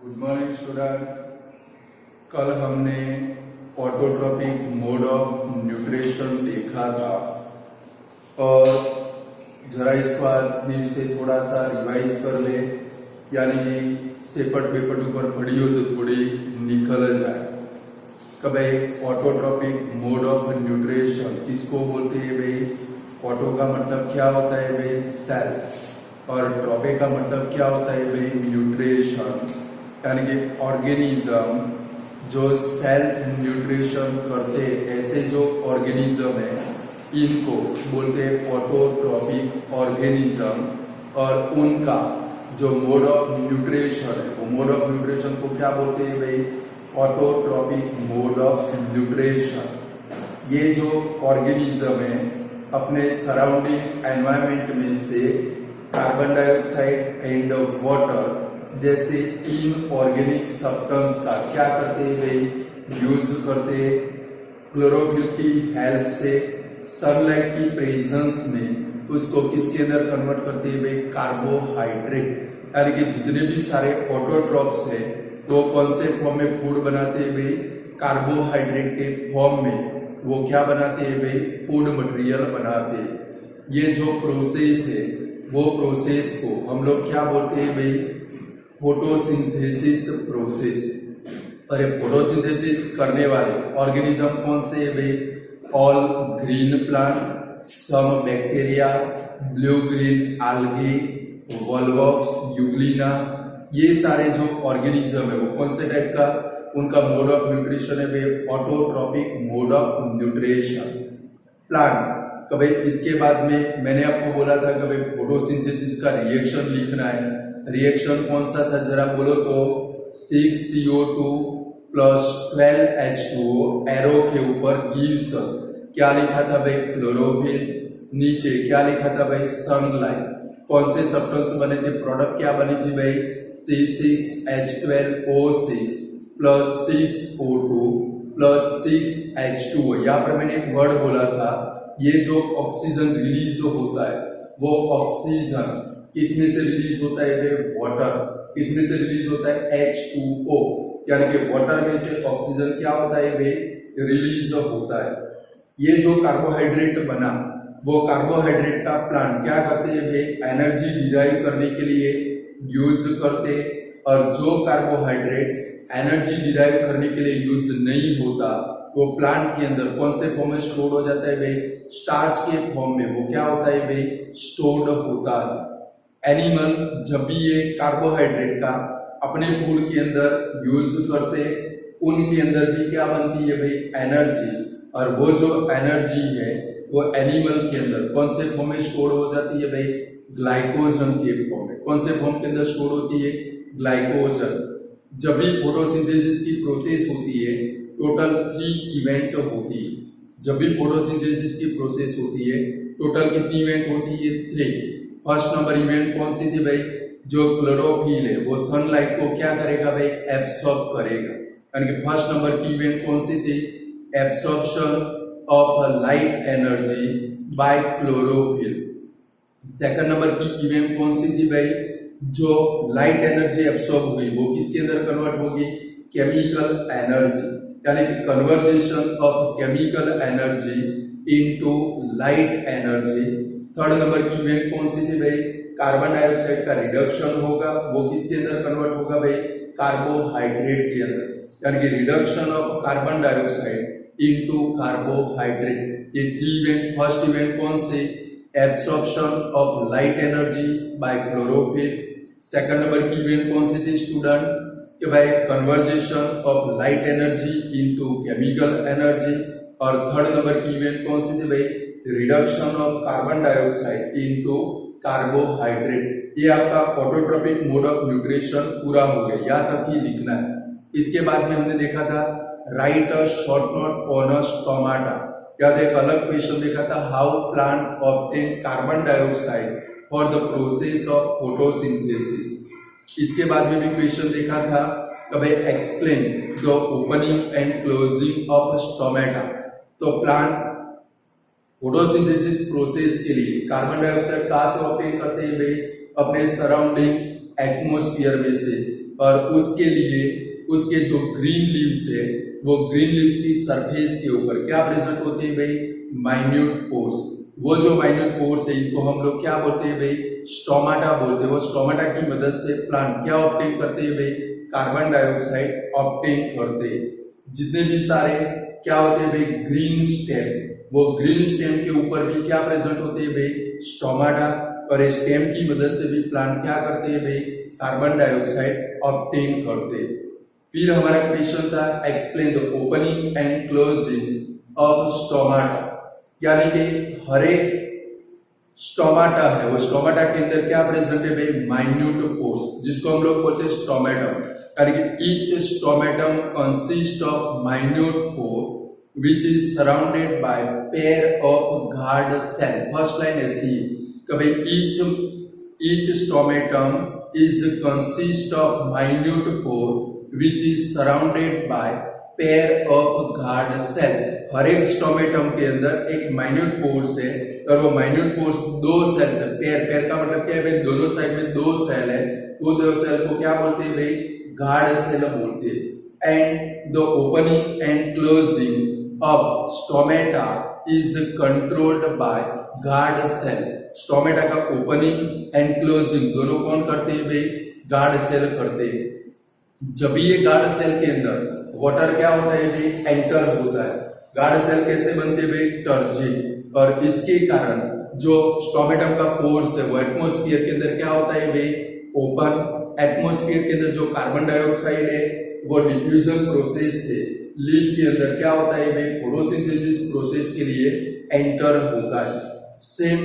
Good morning student. कल हमने autotrophic mode of nutrition देखा था और जरा इस बार फिर से थोड़ा सा रिवाइज कर ले, यानी कि सेपट पेपर ऊपर पढ़ी हो तो थोड़ी निकल जाए। कभी ऑटोट्रॉपिक मोड ऑफ न्यूट्रिशन किसको बोलते हैं भाई? ऑटो का मतलब क्या होता है भाई? सेल, और ट्रॉपे का मतलब क्या होता है भाई? न्यूट्रिशन, यानी कि ऑर्गेनिज्म जो सेल न्यूट्रिशन करते, ऐसे जो ऑर्गेनिज्म है इनको बोलते हैं ऑटोट्रॉपिक ऑर्गेनिज्म। और उनका जो मोड ऑफ न्यूट्रिशन है, वो मोड ऑफ न्यूट्रिशन को क्या बोलते हैं भाई? Autotrophic mode of nutrition. ये जो ऑर्गेनिज्म है अपने सराउंडिंग एनवायरमेंट में से कार्बन डाइऑक्साइड एंड वाटर जैसे इनऑर्गेनिक सब्सटेंस का क्या करते हैं भाई? यूज करते। क्लोरोफिल की हेल्प से सनलाइट की प्रेजेंस में उसको किसके अंदर कन्वर्ट करते हैं भाई? कार्बोहाइड्रेट। यानी कि जितने भी सारे ऑटोट्रॉप्स है वो कौन से फॉर्म में फूड बनाते हैं भाई? कार्बोहाइड्रेट के फॉर्म में वो क्या बनाते हैं भाई? फूड मटेरियल बनाते हैं। ये जो प्रोसेस है वो प्रोसेस को हम लोग क्या बोलते हैं भाई? Photosynthesis process. और ये फोटोसिंथेसिस करने वाले ऑर्गेनिज्म कौन से है भाई? All green plant, some bacteria, blue green algae, volvox, euglena, ये सारे जो ऑर्गेनिज्म है वो कौन से टाइप का? उनका मोड ऑफ न्यूट्रिशन है भाई autotrophic mode of nutrition. Plant कभी इसके बाद में मैंने आपको बोला था कभी फोटोसिंथेसिस का रिएक्शन लिखना है। रिएक्शन कौन सा था जरा बोलो तो? 6CO2 प्लस 12H2O एरो के ऊपर गिव्स अस क्या लिखा था भाई? क्लोरोफिल। नीचे क्या लिखा था भाई? सनलाइट। कौन से सब्सटेंस बने थे? प्रोडक्ट क्या बनी थी भाई? C6H12O6 plus 6O2 plus 6H2O। यहाँ पर मैंने एक वर्ड बोला था, ये जो ऑक्सीजन रिलीज होता है वो ऑक्सीजन किसमें से रिलीज होता है भाई? वाटर। किसमें से रिलीज होता है? H2O। यानी कि वाटर में से ऑक्सीजन क्या होता है भाई? रिलीज होता है। ये जो कार्बोहाइड्रेट बना वो कार्बोहाइड्रेट का प्लांट क्या करते हैं भाई? एनर्जी डिराइव करने के लिए यूज करते। और जो कार्बोहाइड्रेट एनर्जी डिराइव करने के लिए यूज नहीं होता वो प्लांट के अंदर कौन से फॉर्म में स्टोर हो जाता है भाई? स्टार्च के फॉर्म में वो क्या होता है भाई? स्टोर्ड होता है। एनिमल जब भी ये कार्बोहाइड्रेट का अपने फूड के अंदर यूज करते, उनके अंदर भी क्या बनती है भाई? एनर्जी। और वो जो एनर्जी है वो एनिमल के अंदर कौन से फॉर्म में स्टोर हो जाती है भाई? ग्लाइकोजन के फॉर्म में। कौन से फॉर्म के अंदर स्टोर होती है? ग्लाइकोजन। जब भी फोटोसिंथेसिस की प्रोसेस होती है टोटल 3 इवेंट होती है। जब भी फोटोसिंथेसिस की प्रोसेस होती है टोटल कितनी इवेंट होती है? 3। फर्स्ट नंबर इवेंट कौन सी थी भाई? जो क्लोरोफिल है वो सनलाइट को क्या करेगा भाई? एब्सॉर्ब करेगा। यानी कि फर्स्ट नंबर की इवेंट कौन सी थी? Absorption of light energy by chlorophyll. Second number की इवेंट कौन सी थी भाई? जो लाइट एनर्जी एब्सॉर्ब हुई वो किसके अंदर कन्वर्ट होगी? केमिकल एनर्जी, यानी कि conversation of chemical energy into light energy. Third number की इवेंट कौन सी थी भाई? कार्बन डाइऑक्साइड का रिडक्शन होगा, वो किसके अंदर कन्वर्ट होगा भाई? कार्बोहाइड्रेट के अंदर। यानी कि reduction of carbon dioxide into carbohydrate. ये 3 इवेंट। फर्स्ट इवेंट कौन से? Absorption of light energy by chlorophyll. Second number की इवेंट कौन सी थी स्टूडेंट? कि भाई conversation of light energy into chemical energy. और थर्ड नंबर की इवेंट कौन सी थी भाई? Reduction of carbon dioxide into carbohydrate. ये आपका ऑटोट्रॉपिक मोड ऑफ न्यूट्रिशन पूरा हो गया, यहाँ तक ही लिखना है। इसके बाद में हमने देखा था right a short note on a stomata. याद एक अलग क्वेश्चन देखा था, how plant obtain carbon dioxide for the process of photosynthesis. इसके बाद में भी क्वेश्चन देखा था कभी explain the opening and closing of stomata. तो प्लांट फोटोसिंथेसिस प्रोसेस के लिए कार्बन डाइऑक्साइड कहाँ से ऑब्टेन करते हैं भाई? अपने सराउंडिंग एटमॉस्फेयर में से। और उसके लिए उसके जो ग्रीन लीव्स है वो ग्रीन लीव्स की सरफेस के ऊपर क्या प्रेजेंट होते हैं भाई, माइन्यूट पोर्स। वो जो माइन्यूट पोर्स है इनको हम लोग क्या बोलते हैं भाई, स्टोमाटा बोलते हैं। वो स्टोमाटा की मदद से प्लांट क्या ऑब्टेन करते हैं भाई, कार्बन डाइऑक्साइड ऑब्टेन करते हैं। जितने भी सारे क्या होते हैं भाई, ग्रीन स्टेम, वो ग्रीन स्टेम के ऊपर भी क्या प्रेजेंट होते हैं भाई, स्टोमाटा। और स्टेम की मदद से भी प्लांट क्या करते हैं भाई, कार्बन डाइऑक्साइड ऑब्टेन करते हैं। फिर हमारा क्वेश्चन था explain the opening and closing of stomata, यानी कि हर एक स्टोमाटा है वो स्टोमाटा के अंदर क्या प्रेजेंट है भाई, माइन्यूट पोर्स, जिसको हम लोग बोलते हैं स्टोमेटम। यानी कि each stomatum consist of minute pore which is surrounded by pair of guard cell। First line ऐसी कि भाई each stomatum is consist of minute pore which is surrounded by pair of guard cell। हर एक स्टोमेटम के अंदर एक minute pores है और वो माइन्यूट पोर्स दो सेल्स है। पेयर का मतलब क्या है भाई, दोनों साइड में दो सेल है, वो दो सेल को क्या बोलते हैं भाई, गार्ड सेल बोलते हैं। And the opening and closing of stomata is controlled by guard cell। Stomata का ओपनिंग एंड क्लोजिंग दोनों कौन करते हैं भाई, गार्ड सेल करते हैं। जब ये गार्ड सेल के अंदर वाटर क्या होता है भाई, एंटर होता है। गार्ड सेल कैसे बनते हैं भाई, टर्जिन। और इसके कारण जो स्टोमेटम का पोर्स है वो एटमॉस्फेयर के अंदर क्या होता है भाई, ओपन। एटमॉस्फेयर के अंदर जो कार्बन डाइऑक्साइड है वो डिफ्यूजन प्रोसेस से लीफ के अंदर क्या होता है भाई, फोटोसिंथेसिस प्रोसेस के लिए एंटर होता है। सेम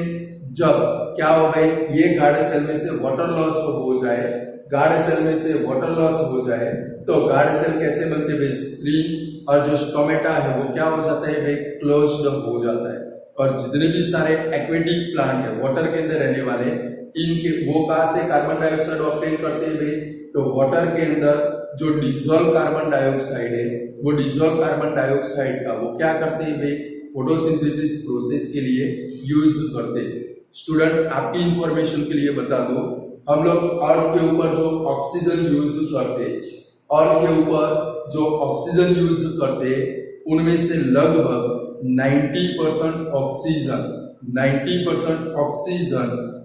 जब क्या हो भाई, ये गार्ड सेल में से वाटर लॉस हो जाए, गार्ड सेल में से वाटर लॉस हो जाए तो गार्ड सेल कैसे बनते हैं भाई, स्ट्रीम। और जो स्टोमेटा है वो क्या हो जाता है भाई, क्लोज्ड हो जाता है। और जितने भी सारे एक्वेटिक प्लांट है वाटर के अंदर रहने वाले, इनके वो कहां से कार्बन डाइऑक्साइड ऑब्टेन करते हैं भाई, तो वाटर के अंदर जो डिसॉल्व कार्बन डाइऑक्साइड है वो डिसॉल्व कार्बन डाइऑक्साइड का वो क्या करते हैं भाई, फोटोसिंथेसिस प्रोसेस के लिए यूज करते हैं। स्टूडेंट आपकी इंफॉर्मेशन के लिए बता दो, हम लोग अर्थ के ऊपर जो ऑक्सीजन यूज करते, अर्थ के ऊपर जो ऑक्सीजन यूज करते उनमें से लगभग 90% ऑक्सीजन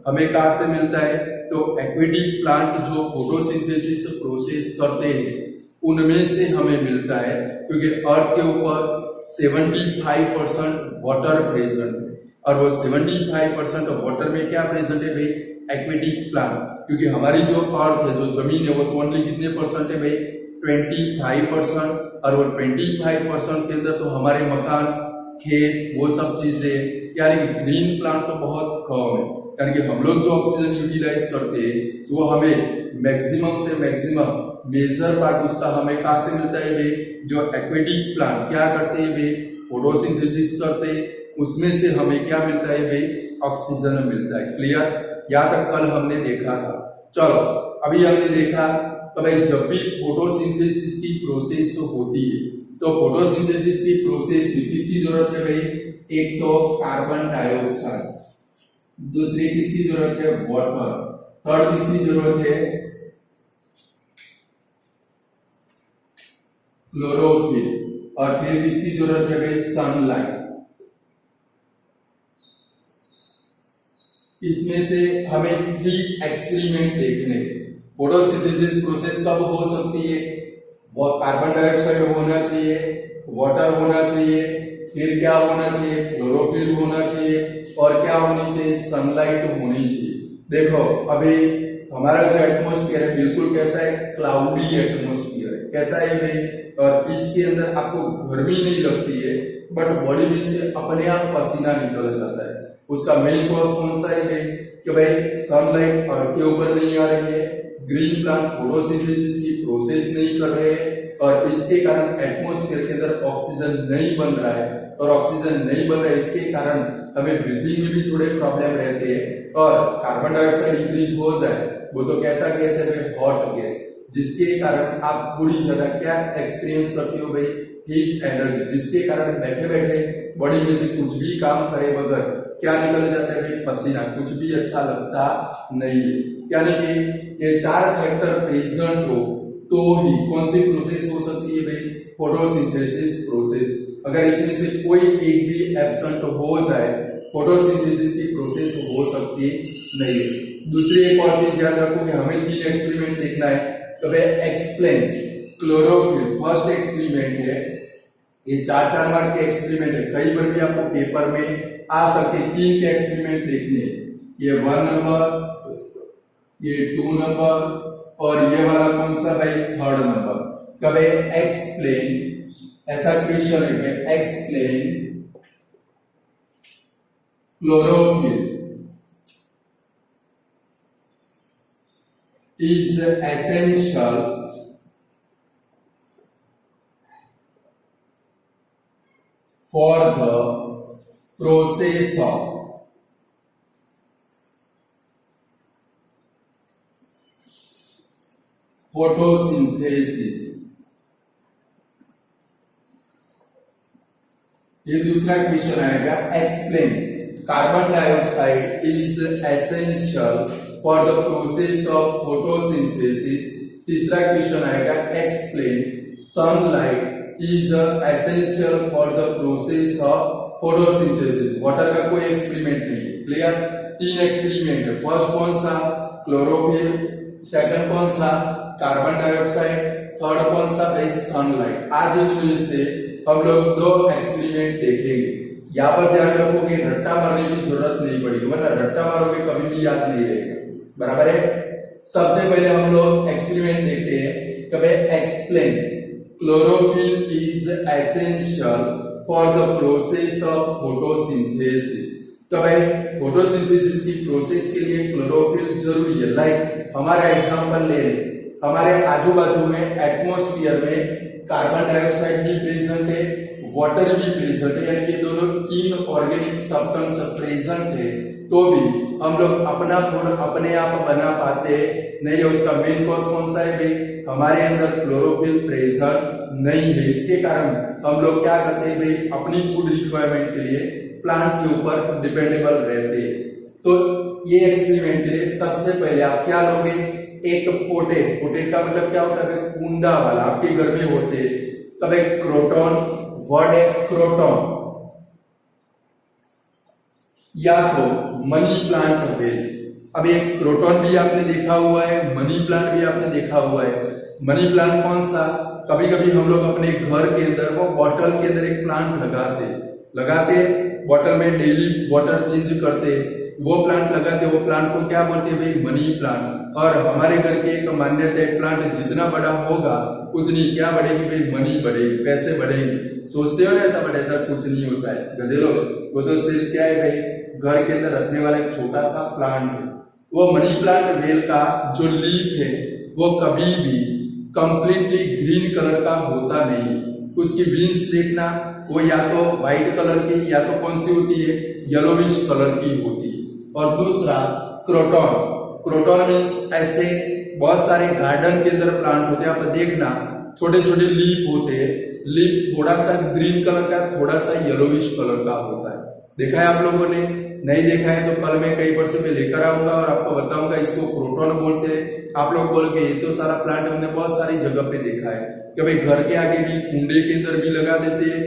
हमें कहां से मिलता है, तो एक्वेटिक प्लांट जो फोटोसिंथेसिस प्रोसेस करते हैं उनमें से हमें मिलता है। क्योंकि अर्थ के ऊपर 75% वाटर प्रेजेंट है और वो 75% वाटर में क्या प्रेजेंट है भाई, एक्वेटिक प्लांट। क्योंकि हमारी जो अर्थ है, जो जमीन है वो तो ओनली कितने परसेंट है भाई, 25%। और वो 25% के अंदर तो हमारे मकान, खेत, वो सब चीजें, यानी कि ग्रीन प्लांट तो बहुत कम है। यानी कि हम लोग जो ऑक्सीजन यूटिलाइज करते हैं वो हमें मैक्सिमम से मैक्सिमम मेजर पार्ट उसका हमें कहां से मिलता है भाई, जो एक्वेटिक प्लांट क्या करते हैं भाई, फोटोसिंथेसिस करते हैं, उसमें से हमें क्या मिलता है भाई, ऑक्सीजन मिलता है। क्लियर, या तक कल हमने देखा था। चलो अभी हमने देखा तो भाई जब भी फोटोसिंथेसिस की प्रोसेस होती है तो फोटोसिंथेसिस की प्रोसेस में किसकी जरूरत है भाई, एक तो कार्बन डाइऑक्साइड, दूसरी किसकी जरूरत है, वाटर, थर्ड किसकी जरूरत है, क्लोरोफिल, और फिर किसकी जरूरत है भाई, सनलाइट। इसमें से हमें 3 एक्सपेरिमेंट देखने। फोटोसिंथेसिस प्रोसेस कब हो सकती है, वो कार्बन डाइऑक्साइड होना चाहिए, वाटर होना चाहिए, फिर क्या होना चाहिए, क्लोरोफिल होना चाहिए, और क्या होनी चाहिए, सनलाइट होनी चाहिए। देखो अभी हमारा जो एटमॉस्फेयर है बिल्कुल कैसा है, क्लाउडी एटमॉस्फेयर है। कैसा है भाई, और इसके अंदर आपको गर्मी नहीं लगती है बट बॉडी में से अपने आप पसीना निकल जाता है। उसका मेन कॉज कौन सा है भाई, कि भाई सनलाइट अर्थ के ऊपर नहीं आ रही है, ग्रीन प्लांट फोटोसिंथेसिस की प्रोसेस नहीं कर रहे हैं, और इसके कारण एटमॉस्फेयर के अंदर ऑक्सीजन नहीं बन रहा है। और ऑक्सीजन नहीं बन रहा है इसके कारण हमें ब्रीथिंग में भी थोड़े प्रॉब्लम रहते हैं। और कार्बन डाइऑक्साइड इंक्रीज हो जाए, वो तो कैसा गैस है भाई, हॉट गैस, जिसके कारण आप थोड़ी ज्यादा क्या एक्सपीरियंस करते हो भाई, हीट एनर्जी, जिसके कारण बैठे बैठे बॉडी में से कुछ भी काम करे बगैर क्या निकल जाता है भाई, पसीना, कुछ भी अच्छा लगता नहीं है। यानी कि ये 4 फैक्टर प्रेजेंट हो तो ही कौन सी प्रोसेस हो सकती है भाई, फोटोसिंथेसिस प्रोसेस। अगर इसमें से कोई एक भी एब्सेंट हो जाए फोटोसिंथेसिस की प्रोसेस हो सकती नहीं है। दूसरी एक और चीज याद रखो कि हमें 3 एक्सपेरिमेंट देखना है। तो भाई एक्सप्लेन क्लोरोफिल फर्स्ट एक्सपेरिमेंट है, ये 4 मार्क के एक्सपेरिमेंट है, कई बार भी आपको पेपर में आ सकते 3 के एक्सपेरिमेंट देखने हैं। ये 1 नंबर, ये 2 नंबर और ये वाला कौन सा भाई 3rd नंबर। कब एक्सप्लेन, ऐसा क्वेश्चन है explain chlorophyll is essential for the process of photosynthesis। ये दूसरा क्वेश्चन आएगा explain carbon dioxide is essential for the process of photosynthesis. तीसरा क्वेश्चन आएगा explain sunlight is essential for the process of photosynthesis. Water का कोई experiment नहीं है, clear. 3 experiment है, फर्स्ट कौन सा क्लोरोफिल, सेकंड कौन सा कार्बन डाइऑक्साइड, थर्ड कौन सा भाई सनलाइट। आज इनमें से हम लोग 2 एक्सपेरिमेंट देखेंगे। यहाँ पर ध्यान रखो कि रट्टा मारने की जरूरत नहीं पड़ेगी, मतलब रट्टा मारोगे कभी भी याद नहीं रहेगा, बराबर है। सबसे पहले हम लोग एक्सपेरिमेंट देखते हैं। कभी explain chlorophyll is essential for the process of photosynthesis. तो भाई फोटोसिंथेसिस की प्रोसेस के लिए क्लोरोफिल जरूरी है। लाइक हमारा एग्जांपल ले लें, हमारे आजू बाजू में एटमॉस्फेयर में कार्बन डाइऑक्साइड भी प्रेजेंट है, वाटर भी प्रेजेंट है, यानी कि दोनों इनऑर्गेनिक सब्सटेंस प्रेजेंट है, तो भी हम लोग अपना फूड अपने आप बना पाते नहीं है। उसका मेन कॉज कौन सा है भाई, हमारे अंदर क्लोरोफिल प्रेजेंट नहीं है। इसके कारण हम लोग क्या करते हैं भाई, अपनी फूड रिक्वायरमेंट के लिए प्लांट के ऊपर डिपेंडेबल रहते हैं। तो ये एक्सपेरिमेंट के लिए सबसे पहले आप क्या लोगे, एक पोटेट, पोटेट का मतलब क्या होता है, कुंडा वाला, आपके घर में होते हैं। तब एक क्रोटॉन, वर्ड है क्रोटॉन, या तो मनी प्लांट वेल। अब एक क्रोटॉन भी आपने देखा हुआ है, मनी प्लांट भी आपने देखा हुआ है। मनी प्लांट कौन सा, कभी कभी हम लोग अपने घर के अंदर वो बॉटल के अंदर एक प्लांट लगाते बॉटल में डेली वाटर चेंज करते, वो प्लांट लगाते, वो प्लांट को क्या बोलते हैं भाई, मनी प्लांट। और हमारे घर की एक मान्यता है, प्लांट जितना बड़ा होगा उतनी क्या बढ़ेगी भाई, मनी बढ़ेगी, पैसे बढ़ेंगे। सोचते हो ना ऐसा, बट ऐसा कुछ नहीं होता है गधेलो। वो तो सिर्फ क्या है भाई, घर के अंदर रखने वाला एक छोटा सा प्लांट है। वो मनी प्लांट वेल का जो लीफ है वो कभी भी कंप्लीटली ग्रीन कलर का होता नहीं। उसकी बीन्स देखना, वो या तो व्हाइट कलर की या तो कौन सी होती है, येलोविश कलर की होती है। और दूसरा क्रोटॉन, क्रोटॉन मीन्स ऐसे बहुत सारे गार्डन के अंदर प्लांट होते हैं, आप देखना छोटे छोटे लीफ होते हैं, लीफ थोड़ा सा ग्रीन कलर का, थोड़ा सा येलोविश कलर का होता है। देखा है आप लोगों ने, नहीं देखा है तो कल मैं कई वर्ष में लेकर आऊंगा और आपको बताऊंगा इसको क्रोटॉन बोलते हैं। आप लोग बोल के ये तो सारा प्लांट हमने बहुत सारी जगह पे देखा है कि भाई घर के आगे भी, कुंडे के अंदर भी लगा देते हैं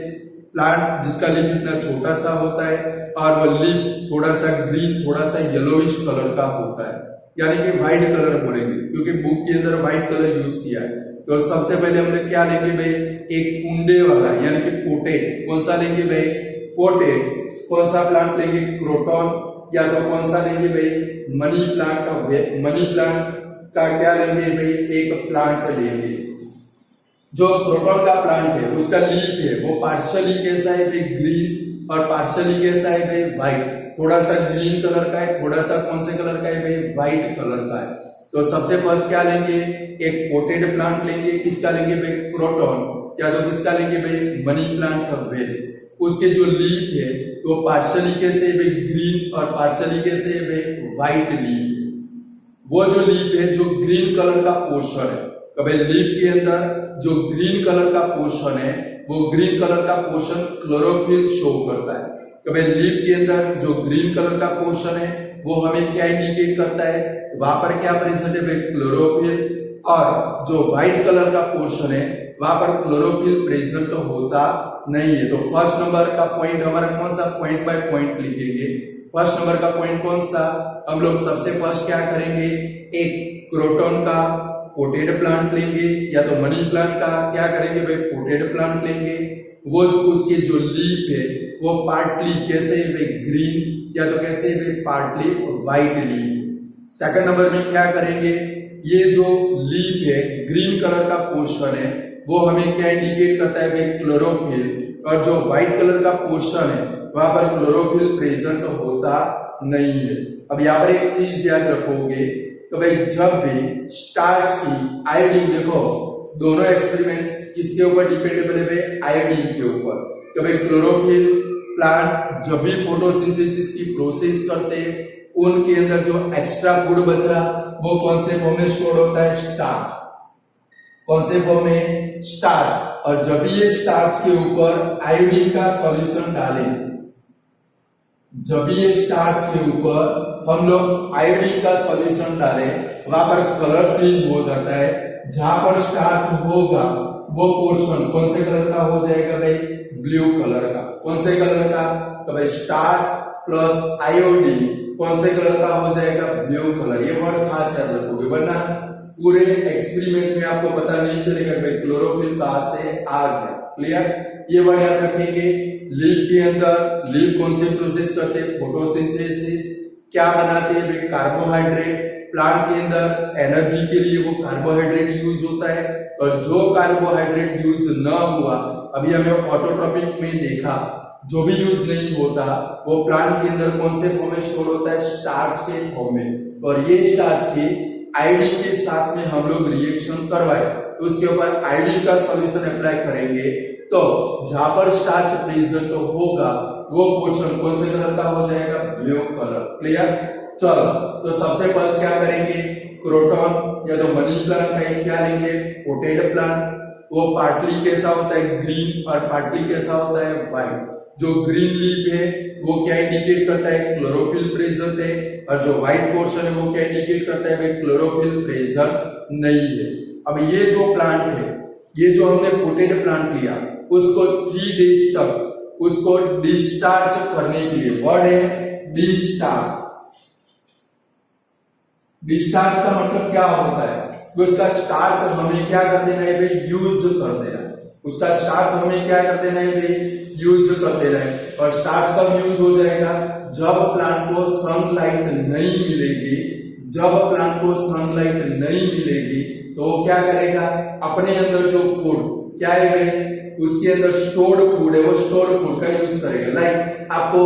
प्लांट जिसका लीफ इतना छोटा सा होता है और वो लीफ थोड़ा सा ग्रीन, थोड़ा सा येलोविश कलर का होता है, यानी कि व्हाइट कलर बोलेंगे क्योंकि बुक के अंदर व्हाइट कलर यूज किया है। तो सबसे पहले हम लोग क्या लेंगे भाई, एक कुंडे वाला यानी कि पोटेट। कौन सा लेंगे भाई, पोटेट। कौन सा प्लांट लेंगे, क्रोटॉन, या तो कौन सा लेंगे भाई, मनी प्लांट का, मनी प्लांट का क्या लेंगे भाई, एक प्लांट लेंगे। जो क्रोटॉन का प्लांट है उसका लीफ है वो पार्शियली कैसा है भाई, ग्रीन, और पार्शियली कैसा है भाई, व्हाइट। थोड़ा सा ग्रीन कलर का है, थोड़ा सा कौन से कलर का है भाई, व्हाइट कलर का है। तो सबसे फर्स्ट क्या लेंगे, एक पोटेड प्लांट लेंगे, किसका लेंगे भाई, क्रोटॉन, या तो किसका लेंगे भाई, मनी प्लांट का वेल। उसके जो लीफ है तो पार्शियली कैसे भाई, ग्रीन, और पार्शियली कैसे भाई, व्हाइट लीफ। वो जो लीफ है जो ग्रीन कलर का पोर्शन है, कभी लीफ के अंदर जो ग्रीन कलर का पोर्शन है वो ग्रीन कलर का पोर्शन क्लोरोफिल शो करता है। कभी लीफ के अंदर जो ग्रीन कलर का पोर्शन है वो हमें क्या इंडिकेट करता है, वहां पर क्या प्रेजेंट है भाई, क्लोरोफिल। और जो व्हाइट कलर का पोर्शन है वहां पर क्लोरोफिल प्रेजेंट होता नहीं है। तो फर्स्ट नंबर का पॉइंट हमारा कौन सा, पॉइंट बाय पॉइंट लिखेंगे। फर्स्ट नंबर का पॉइंट कौन सा, हम लोग सबसे फर्स्ट क्या करेंगे, एक क्रोटन का पोटेड प्लांट लेंगे या तो मनी प्लांट का क्या करेंगे भाई, पोटेड प्लांट लेंगे। वो जो उसके जो लीफ है वो पार्टली कैसे है भाई, ग्रीन या तो कैसे है भाई, partly white leaf. Second number में क्या करेंगे, ये जो लीफ है ग्रीन कलर का पोर्शन है वो हमें क्या इंडिकेट करता है भाई, क्लोरोफिल। और जो व्हाइट कलर का पोर्शन है वहां पर क्लोरोफिल प्रेजेंट होता नहीं है। अब यहाँ पर एक चीज याद रखोगे तो भाई जब भी स्टार्च की आयोडीन, देखो दोनों एक्सपेरिमेंट किसके ऊपर डिपेंडेबल है भाई, आयोडीन के ऊपर। तो भाई क्लोरोफिल प्लांट जब भी फोटोसिंथेसिस की प्रोसेस करते हैं उनके अंदर जो एक्स्ट्रा फूड बचा वो कौन से फॉर्म में स्टोर होता है, स्टार्च। कौन से फॉर्म में, स्टार्च। और जब ये स्टार्च के ऊपर आयोडीन का सॉल्यूशन डालें, जब ये स्टार्च के ऊपर हम लोग आयोडीन का सॉल्यूशन डालें वहां पर कलर चेंज हो जाता है। जहां पर स्टार्च होगा वो पोर्शन कौन से कलर का हो जाएगा भाई, ब्लू कलर का। कौन से कलर का, तो भाई स्टार्च प्लस आयोडीन कौन से कलर का हो जाएगा, ब्लू कलर। ये वर्ड खास याद रखोगे वरना पूरे एक्सपेरिमेंट में आपको पता नहीं चलेगा भाई क्लोरोफिल कहां से आ गया। क्लियर, ये वर्ड याद रखेंगे। लीफ के अंदर लीफ कौन से प्रोसेस करते हैं, फोटोसिंथेसिस। क्या बनाते हैं भाई, कार्बोहाइड्रेट। प्लांट के अंदर एनर्जी के लिए वो कार्बोहाइड्रेट यूज होता है। और जो कार्बोहाइड्रेट यूज न हुआ, अभी हमें ऑटोट्रोपिक में देखा, जो भी यूज नहीं होता वो प्लांट के अंदर कौन से फॉर्म में स्टोर होता है, स्टार्च के फॉर्म में। और ये स्टार्च के आयोडीन के साथ में हम लोग रिएक्शन करवाए तो उसके ऊपर आयोडीन का सॉल्यूशन अप्लाई करेंगे तो जहां पर स्टार्च प्रेजेंट होगा वो पोर्शन कौन से कलर का हो जाएगा, ब्लू कलर। क्लियर, चलो तो सबसे फर्स्ट क्या करेंगे, क्रोटन या तो मनी प्लांट का क्या लेंगे, पोटेड प्लांट। वो पार्टली कैसा होता है, ग्रीन, और पार्टली कैसा होता है, व्हाइट। जो ग्रीन लीफ है वो क्या इंडिकेट करता है, क्लोरोफिल प्रेजेंट है। और जो व्हाइट पोर्शन है वो क्या इंडिकेट करता है, क्लोरोफिल प्रेजेंट नहीं है। अब ये जो प्लांट है, ये जो हमने पोटेड प्लांट लिया उसको 3 डेज तक उसको डिस्चार्ज करने के लिए, वर्ड है डिस्चार्ज। डिस्चार्ज का मतलब क्या होता है, उसका स्टार्च हमें क्या कर देना है भाई, यूज कर देना है। उसका स्टार्च हमें क्या कर देना है भाई, यूज कर देना है। और स्टार्च कब यूज हो जाएगा, जब प्लांट को सनलाइट नहीं मिलेगी। जब प्लांट को सनलाइट नहीं मिलेगी तो वो क्या करेगा, अपने अंदर जो फूड क्या है भाई, उसके अंदर स्टोर्ड फूड है, वो स्टोर्ड फूड का यूज करेगा। लाइक आपको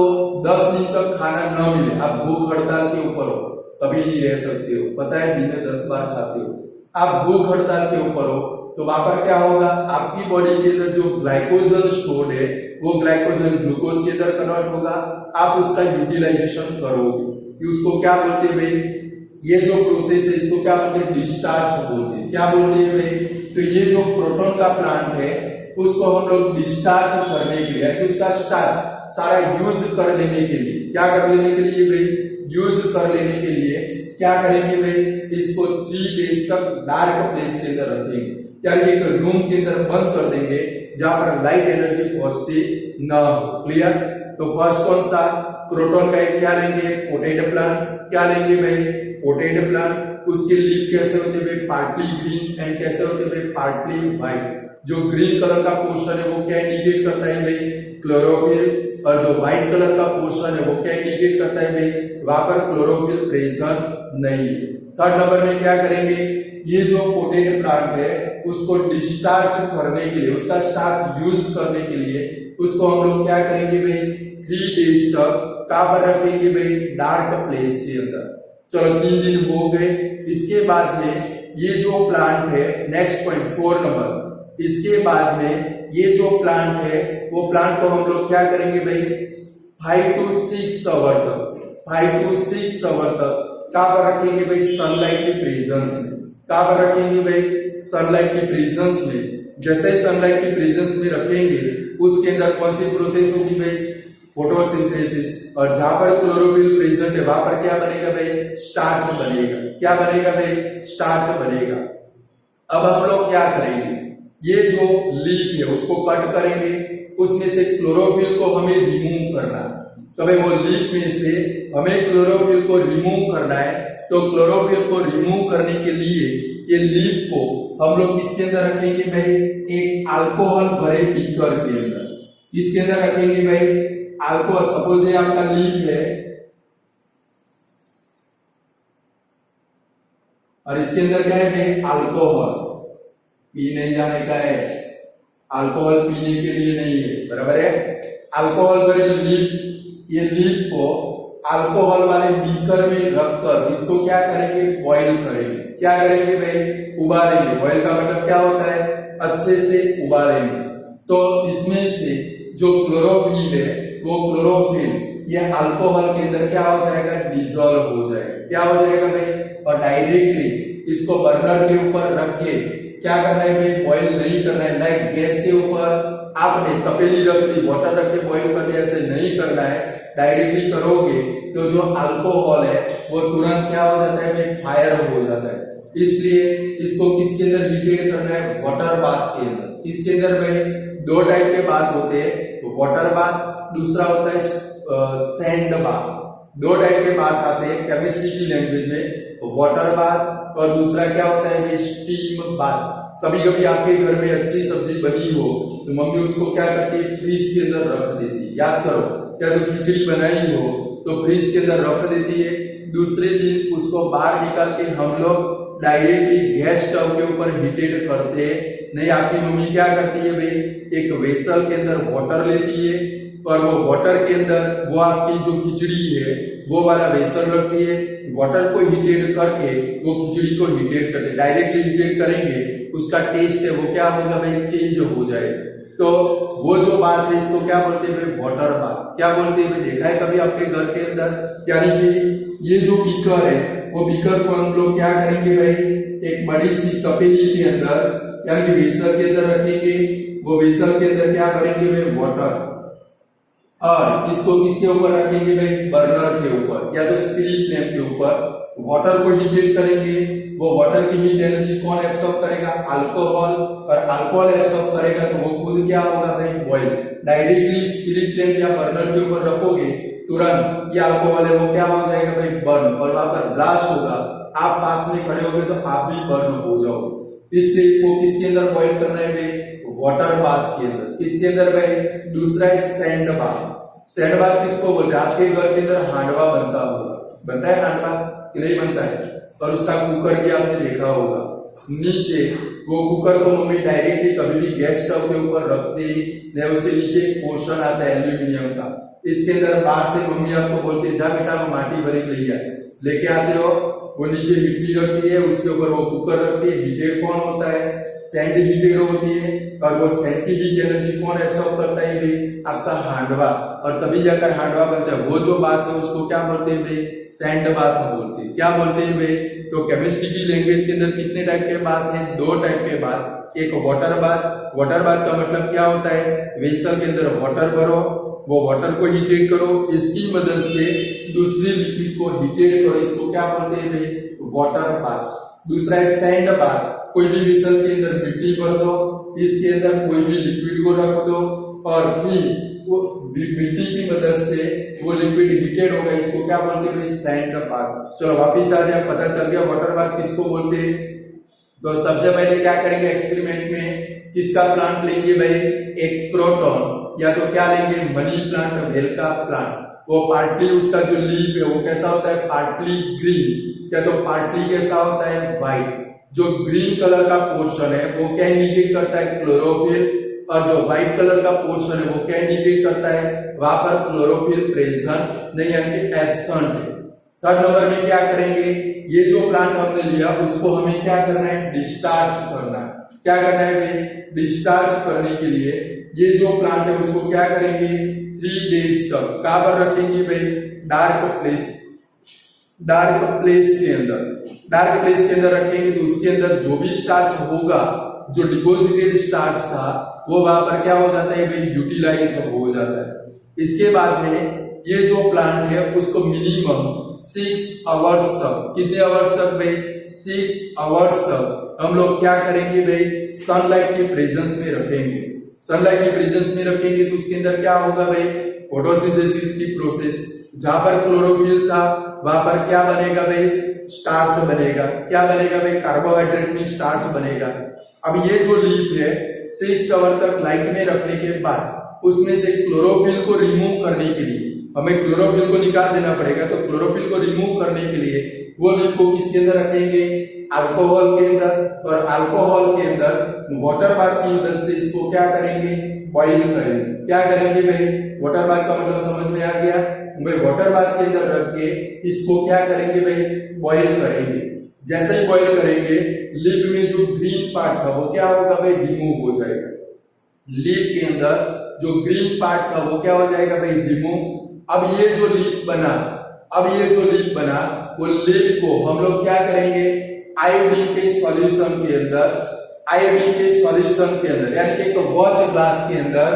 10 दिन तक खाना न मिले, आप भूख हड़ताल के ऊपर हो, कभी नहीं रह सकते हो, पता है दिन में 10 बार खाते हो, आप भूख हड़ताल के ऊपर हो, तो वहां पर क्या होगा, आपकी बॉडी के अंदर जो ग्लाइकोजन स्टोर्ड है वो ग्लाइकोजन ग्लूकोज के अंदर कन्वर्ट होगा। आप उसका यूटिलाइजेशन करोगे। उसको क्या बोलते हैं भाई, ये जो प्रोसेस है इसको क्या बोलते हैं, डिस्चार्ज बोलते हैं। क्या बोलते हैं भाई, तो ये जो प्रोटॉन का प्लांट है उसको हम लोग डिस्चार्ज करने के लिए, उसका स्टार्च सारा यूज कर लेने के लिए, क्या कर लेने के लिए भाई, यूज कर लेने के लिए क्या करेंगे भाई, इसको 3 डेज तक डार्क प्लेस के अंदर रखेंगे, यार एक रूम के अंदर बंद कर देंगे जहां पर लाइट एनर्जी पहुंचती ना हो। क्लियर, तो फर्स्ट कौन सा, क्रोटन का क्या लेंगे, पोटेड प्लांट। क्या लेंगे भाई, पोटेड प्लांट। उसके लीफ कैसे होते हैं भाई, पार्टली ग्रीन एंड कैसे होते हैं भाई, पार्टली व्हाइट। जो ग्रीन कलर का पोर्शन है वो क्या इंडिकेट करता है भाई, क्लोरोफिल। और जो व्हाइट कलर का पोर्शन है वो क्या इंडिकेट करता है भाई, वहां पर क्लोरोफिल प्रेजेंट नहीं। थर्ड नंबर में क्या करेंगे, ये जो पोटेड प्लांट है उसको डिस्चार्ज करने के लिए, उसका स्टार्च यूज करने के लिए उसको हम लोग क्या करेंगे भाई, 3 डेज तक कहां पर रखेंगे भाई, डार्क प्लेस के अंदर। चलो 3 दिन हो गए। इसके बाद में ये जो प्लांट है, नेक्स्ट पॉइंट 4 नंबर, इसके बाद में ये जो प्लांट है वो प्लांट को हम लोग क्या करेंगे भाई, 5 to 6 आवर तक, 5 to 6 आवर तक कहां पर रखेंगे भाई, सनलाइट के प्रेजेंस में। कहां पर रखेंगे भाई, सनलाइट के प्रेजेंस में। जैसे सनलाइट के प्रेजेंस में रखेंगे उसके अंदर कौन सी प्रोसेस होगी भाई, फोटोसिंथेसिस। और जहां पर क्लोरोफिल प्रेजेंट है वहां पर क्या बनेगा भाई, स्टार्च बनेगा। क्या बनेगा भाई, स्टार्च बनेगा। अब हम लोग क्या करेंगे, ये जो लीफ है उसको कट करेंगे, उसमें से क्लोरोफिल को हमें रिमूव करना है। तो भाई वो लीफ में से हमें क्लोरोफिल को रिमूव करना है। तो क्लोरोफिल को रिमूव करने के लिए ये लीफ को हम लोग किसके अंदर रखेंगे भाई, एक अल्कोहल भरे बीकर के अंदर। इसके अंदर रखेंगे भाई अल्कोहल। सपोज ये आपका लीफ है और इसके अंदर क्या है भाई, अल्कोहल। पी नहीं जाने का है, अल्कोहल पीने के लिए नहीं है, बराबर है। अल्कोहल भरे लीफ, ये लीफ को अल्कोहल वाले बीकर में रखकर इसको क्या करेंगे, बॉईल करेंगे। क्या करेंगे भाई, उबालेंगे। बॉईल का मतलब क्या होता है, अच्छे से उबालेंगे। तो इसमें से जो क्लोरोफिल है वो क्लोरोफिल ये अल्कोहल के अंदर क्या हो जाएगा, डिसॉल्व हो जाएगा। क्या हो जाएगा भाई, और डायरेक्टली इसको बर्नर के ऊपर रख के क्या करना है भाई, बॉईल नहीं करना है। लाइक गैस के ऊपर आपने तपेली रख दी, वाटर रख के बॉईल कर दिया, ऐसे नहीं करना है। डायरेक्टली करोगे तो जो अल्कोहल है वो तुरंत क्या हो जाता है भाई, फायर हो जाता है। इसलिए इसको किसके अंदर हीटेड करना है, वाटर बाथ के अंदर। इसके अंदर भाई दो टाइप के बाथ होते हैं, वाटर बाथ, दूसरा होता है सैंड बाथ। दो टाइप के बाथ आते हैं केमिस्ट्री की लैंग्वेज में, वाटर बाथ और दूसरा क्या होता है भाई, स्टीम बाथ। कभी कभी आपके घर में अच्छी सब्जी बनी हो तो मम्मी उसको क्या करती है, फ्रीज के अंदर रख देती है। याद करो, क्या तो खिचड़ी बनाई हो तो फ्रीज के अंदर रख देती है, दूसरे दिन उसको बाहर निकाल के हम लोग डायरेक्टली गैस स्टव के ऊपर हीटेड करते हैं। नहीं, आपकी मम्मी क्या करती है भाई, एक वेसल के अंदर वाटर लेती है और वो वाटर के अंदर वो आपकी जो खिचड़ी है वो वाला वेसल रखती है, वाटर को हीटेड करके वो खिचड़ी को हीटेड करते। डायरेक्टली हीटेड करेंगे उसका टेस्ट है वो क्या होगा भाई, चेंज हो जाएगा। तो वो जो बात है इसको क्या बोलते हैं भाई, वाटर बाथ। क्या बोलते हैं, देखा है कभी आपके घर के अंदर, यानी कि ये जो बीकर है वो बीकर को हम लोग क्या करेंगे भाई, एक बड़ी सी तपेली के अंदर यानी कि वेसल के अंदर रखेंगे। वो वेसल के अंदर क्या करेंगे भाई, वाटर, और इसको किसके ऊपर रखेंगे भाई, बर्नर के ऊपर या तो स्पिरिट लैंप के ऊपर। वाटर को हीट करेंगे, वो वाटर की हीट एनर्जी कौन एब्सॉर्ब करेगा, अल्कोहल, और अल्कोहल एब्सॉर्ब करेगा तो वो खुद क्या होगा भाई, बॉइल। डायरेक्टली स्पिरिट लैंप या बर्नर के ऊपर रखोगे तुरंत ये अल्कोहल है वो क्या हो जाएगा भाई, बर्न, और वहां पर ब्लास्ट होगा। आप पास में खड़े होगे तो आप भी बर्न हो जाओगे। इसलिए इसको किसके अंदर बॉइल करना है भाई, वाटर बाथ के अंदर। किसके अंदर भाई, दूसरा है सैंड बाथ। सैंड बाथ किसको बोलते हैं, आपके घर के अंदर हांडवा बनता होगा, बनता है हांडवा कि नहीं बनता है, और उसका कुकर भी आपने देखा होगा। नीचे वो कुकर को मम्मी डायरेक्टली कभी भी गैस स्टव के ऊपर रखती है, उसके नीचे एक पोर्शन आता है एल्यूमिनियम का। इसके अंदर बाहर से मम्मी आपको बोलती है जा बेटा वो माटी भरी लेके आते हो, वो नीचे मिट्टी रखती है, उसके ऊपर वो कुकर रखती है। हीटेड कौन होता है, सैंड हीटेड होती है, और वो सैंड की हीट एनर्जी कौन एब्सॉर्ब करता है भाई, आपका हांडवा, और तभी जाकर हांडवा बनता है। वो जो बात है उसको क्या बोलते हैं भाई, सैंड बात बोलते हैं। क्या बोलते हैं भाई, तो केमिस्ट्री की लैंग्वेज के अंदर कितने टाइप के बात है, दो टाइप के बात। एक वाटर बात, वाटर बात का मतलब क्या होता है, वेसल के अंदर वाटर भरो, वो वाटर को हीटेड करो, इसकी मदद से दूसरी लिक्विड को हीटेड करो, इसको क्या बोलते हैं भाई, वाटर बाथ। दूसरा है सैंड बाथ, कोई भी वेसल के अंदर मिट्टी भर दो, इसके अंदर कोई भी लिक्विड को रख दो और फिर वो मिट्टी की मदद से वो लिक्विड हीटेड होगा, इसको क्या बोलते हैं भाई, सैंड बाथ। चलो वापिस आ जाए, पता चल गया वाटर बाथ किसको बोलते हैं। तो सबसे पहले क्या करेंगे एक्सपेरिमेंट में, किसका प्लांट लेंगे भाई, एक प्रोटॉन, या तो क्या लेंगे मनी प्लांट, वेल का प्लांट। वो पार्टली उसका जो लीफ है वो कैसा होता है, पार्टली ग्रीन, या तो पार्टली कैसा होता है, व्हाइट। जो ग्रीन कलर का पोर्शन है वो क्या इंडिकेट करता है, क्लोरोफिल, और जो व्हाइट कलर का पोर्शन है वो क्या इंडिकेट करता है, वहां पर क्लोरोफिल प्रेजेंट नहीं यानी कि एब्सेंट है। थर्ड नंबर में क्या करेंगे, ये जो प्लांट हमने लिया उसको हमें क्या करना है, डिस्चार्ज करना है। क्या करना है भाई, डिस्चार्ज करने के लिए ये जो प्लांट है उसको क्या करेंगे, 3 डेज तक कहां पर रखेंगे भाई, डार्क प्लेस के अंदर। डार्क प्लेस के अंदर रखेंगे तो उसके अंदर जो भी स्टार्च होगा, जो डिपोजिटेड स्टार्च था वो वहां पर क्या हो जाता है भाई, यूटिलाइज हो जाता है। इसके बाद में ये जो प्लांट है उसको मिनिमम 6 आवर्स तक, कितने आवर्स तक भाई, 6 आवर्स तक हम लोग क्या करेंगे भाई, सनलाइट की प्रेजेंस में रखेंगे। सनलाइट की प्रेजेंस में रखेंगे तो उसके अंदर क्या होगा भाई, फोटोसिंथेसिस की प्रोसेस। जहां पर क्लोरोफिल था वहां पर क्या बनेगा भाई, स्टार्च बनेगा। क्या बनेगा भाई, कार्बोहाइड्रेट में स्टार्च बनेगा। अब ये जो लीफ है 6 आवर तक लाइट में रखने के बाद उसमें से क्लोरोफिल को रिमूव करने के लिए हमें क्लोरोफिल को निकाल देना पड़ेगा। तो क्लोरोफिल को रिमूव करने के लिए वो लीफ को किसके अंदर रखेंगे, अल्कोहल के अंदर। और अल्कोहल के अंदर वाटर बाथ की मदद से इसको क्या करेंगे, बॉइल करेंगे। क्या करेंगे भाई, वाटर बाथ का मतलब समझ में आ गया भाई, वाटर बाथ के अंदर रख के इसको क्या करेंगे भाई, बॉइल करेंगे। जैसे ही बॉइल करेंगे लीफ में जो ग्रीन पार्ट था वो क्या होगा भाई, रिमूव हो जाएगा। लीफ के अंदर जो ग्रीन पार्ट था वो क्या हो जाएगा भाई, रिमूव। अब ये जो लीफ बना वो लीफ को हम लोग क्या करेंगे, आयोडीन के सॉल्यूशन के अंदर यानी कि एक वॉच ग्लास के अंदर,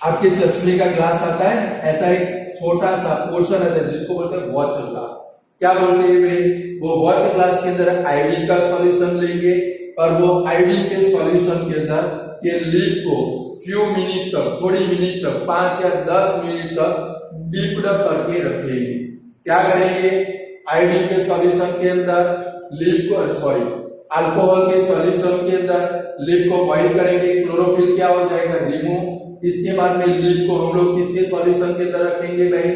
आपके चश्मे का ग्लास आता है, ऐसा एक छोटा सा पोर्शन आता है जिसको बोलते हैं वॉच ग्लास। क्या बोलते हैं भाई, वो वॉच ग्लास के अंदर आयोडीन का सॉल्यूशन लेंगे और वो आयोडीन के सॉल्यूशन के अंदर ये लीफ को फ्यू मिनट तक, थोड़ी मिनट तक, 5 या 10 मिनट तक डीप करके रखेंगे। क्या करेंगे, आयोडीन के सॉल्यूशन के अंदर लीफ को, अल्कोहल के सॉल्यूशन के अंदर लीफ को बॉइल करेंगे। क्लोरोफिल क्या हो जाएगा, रिमूव। इसके बाद में लीफ को हम लोग किसके सॉल्यूशन के अंदर रखेंगे भाई,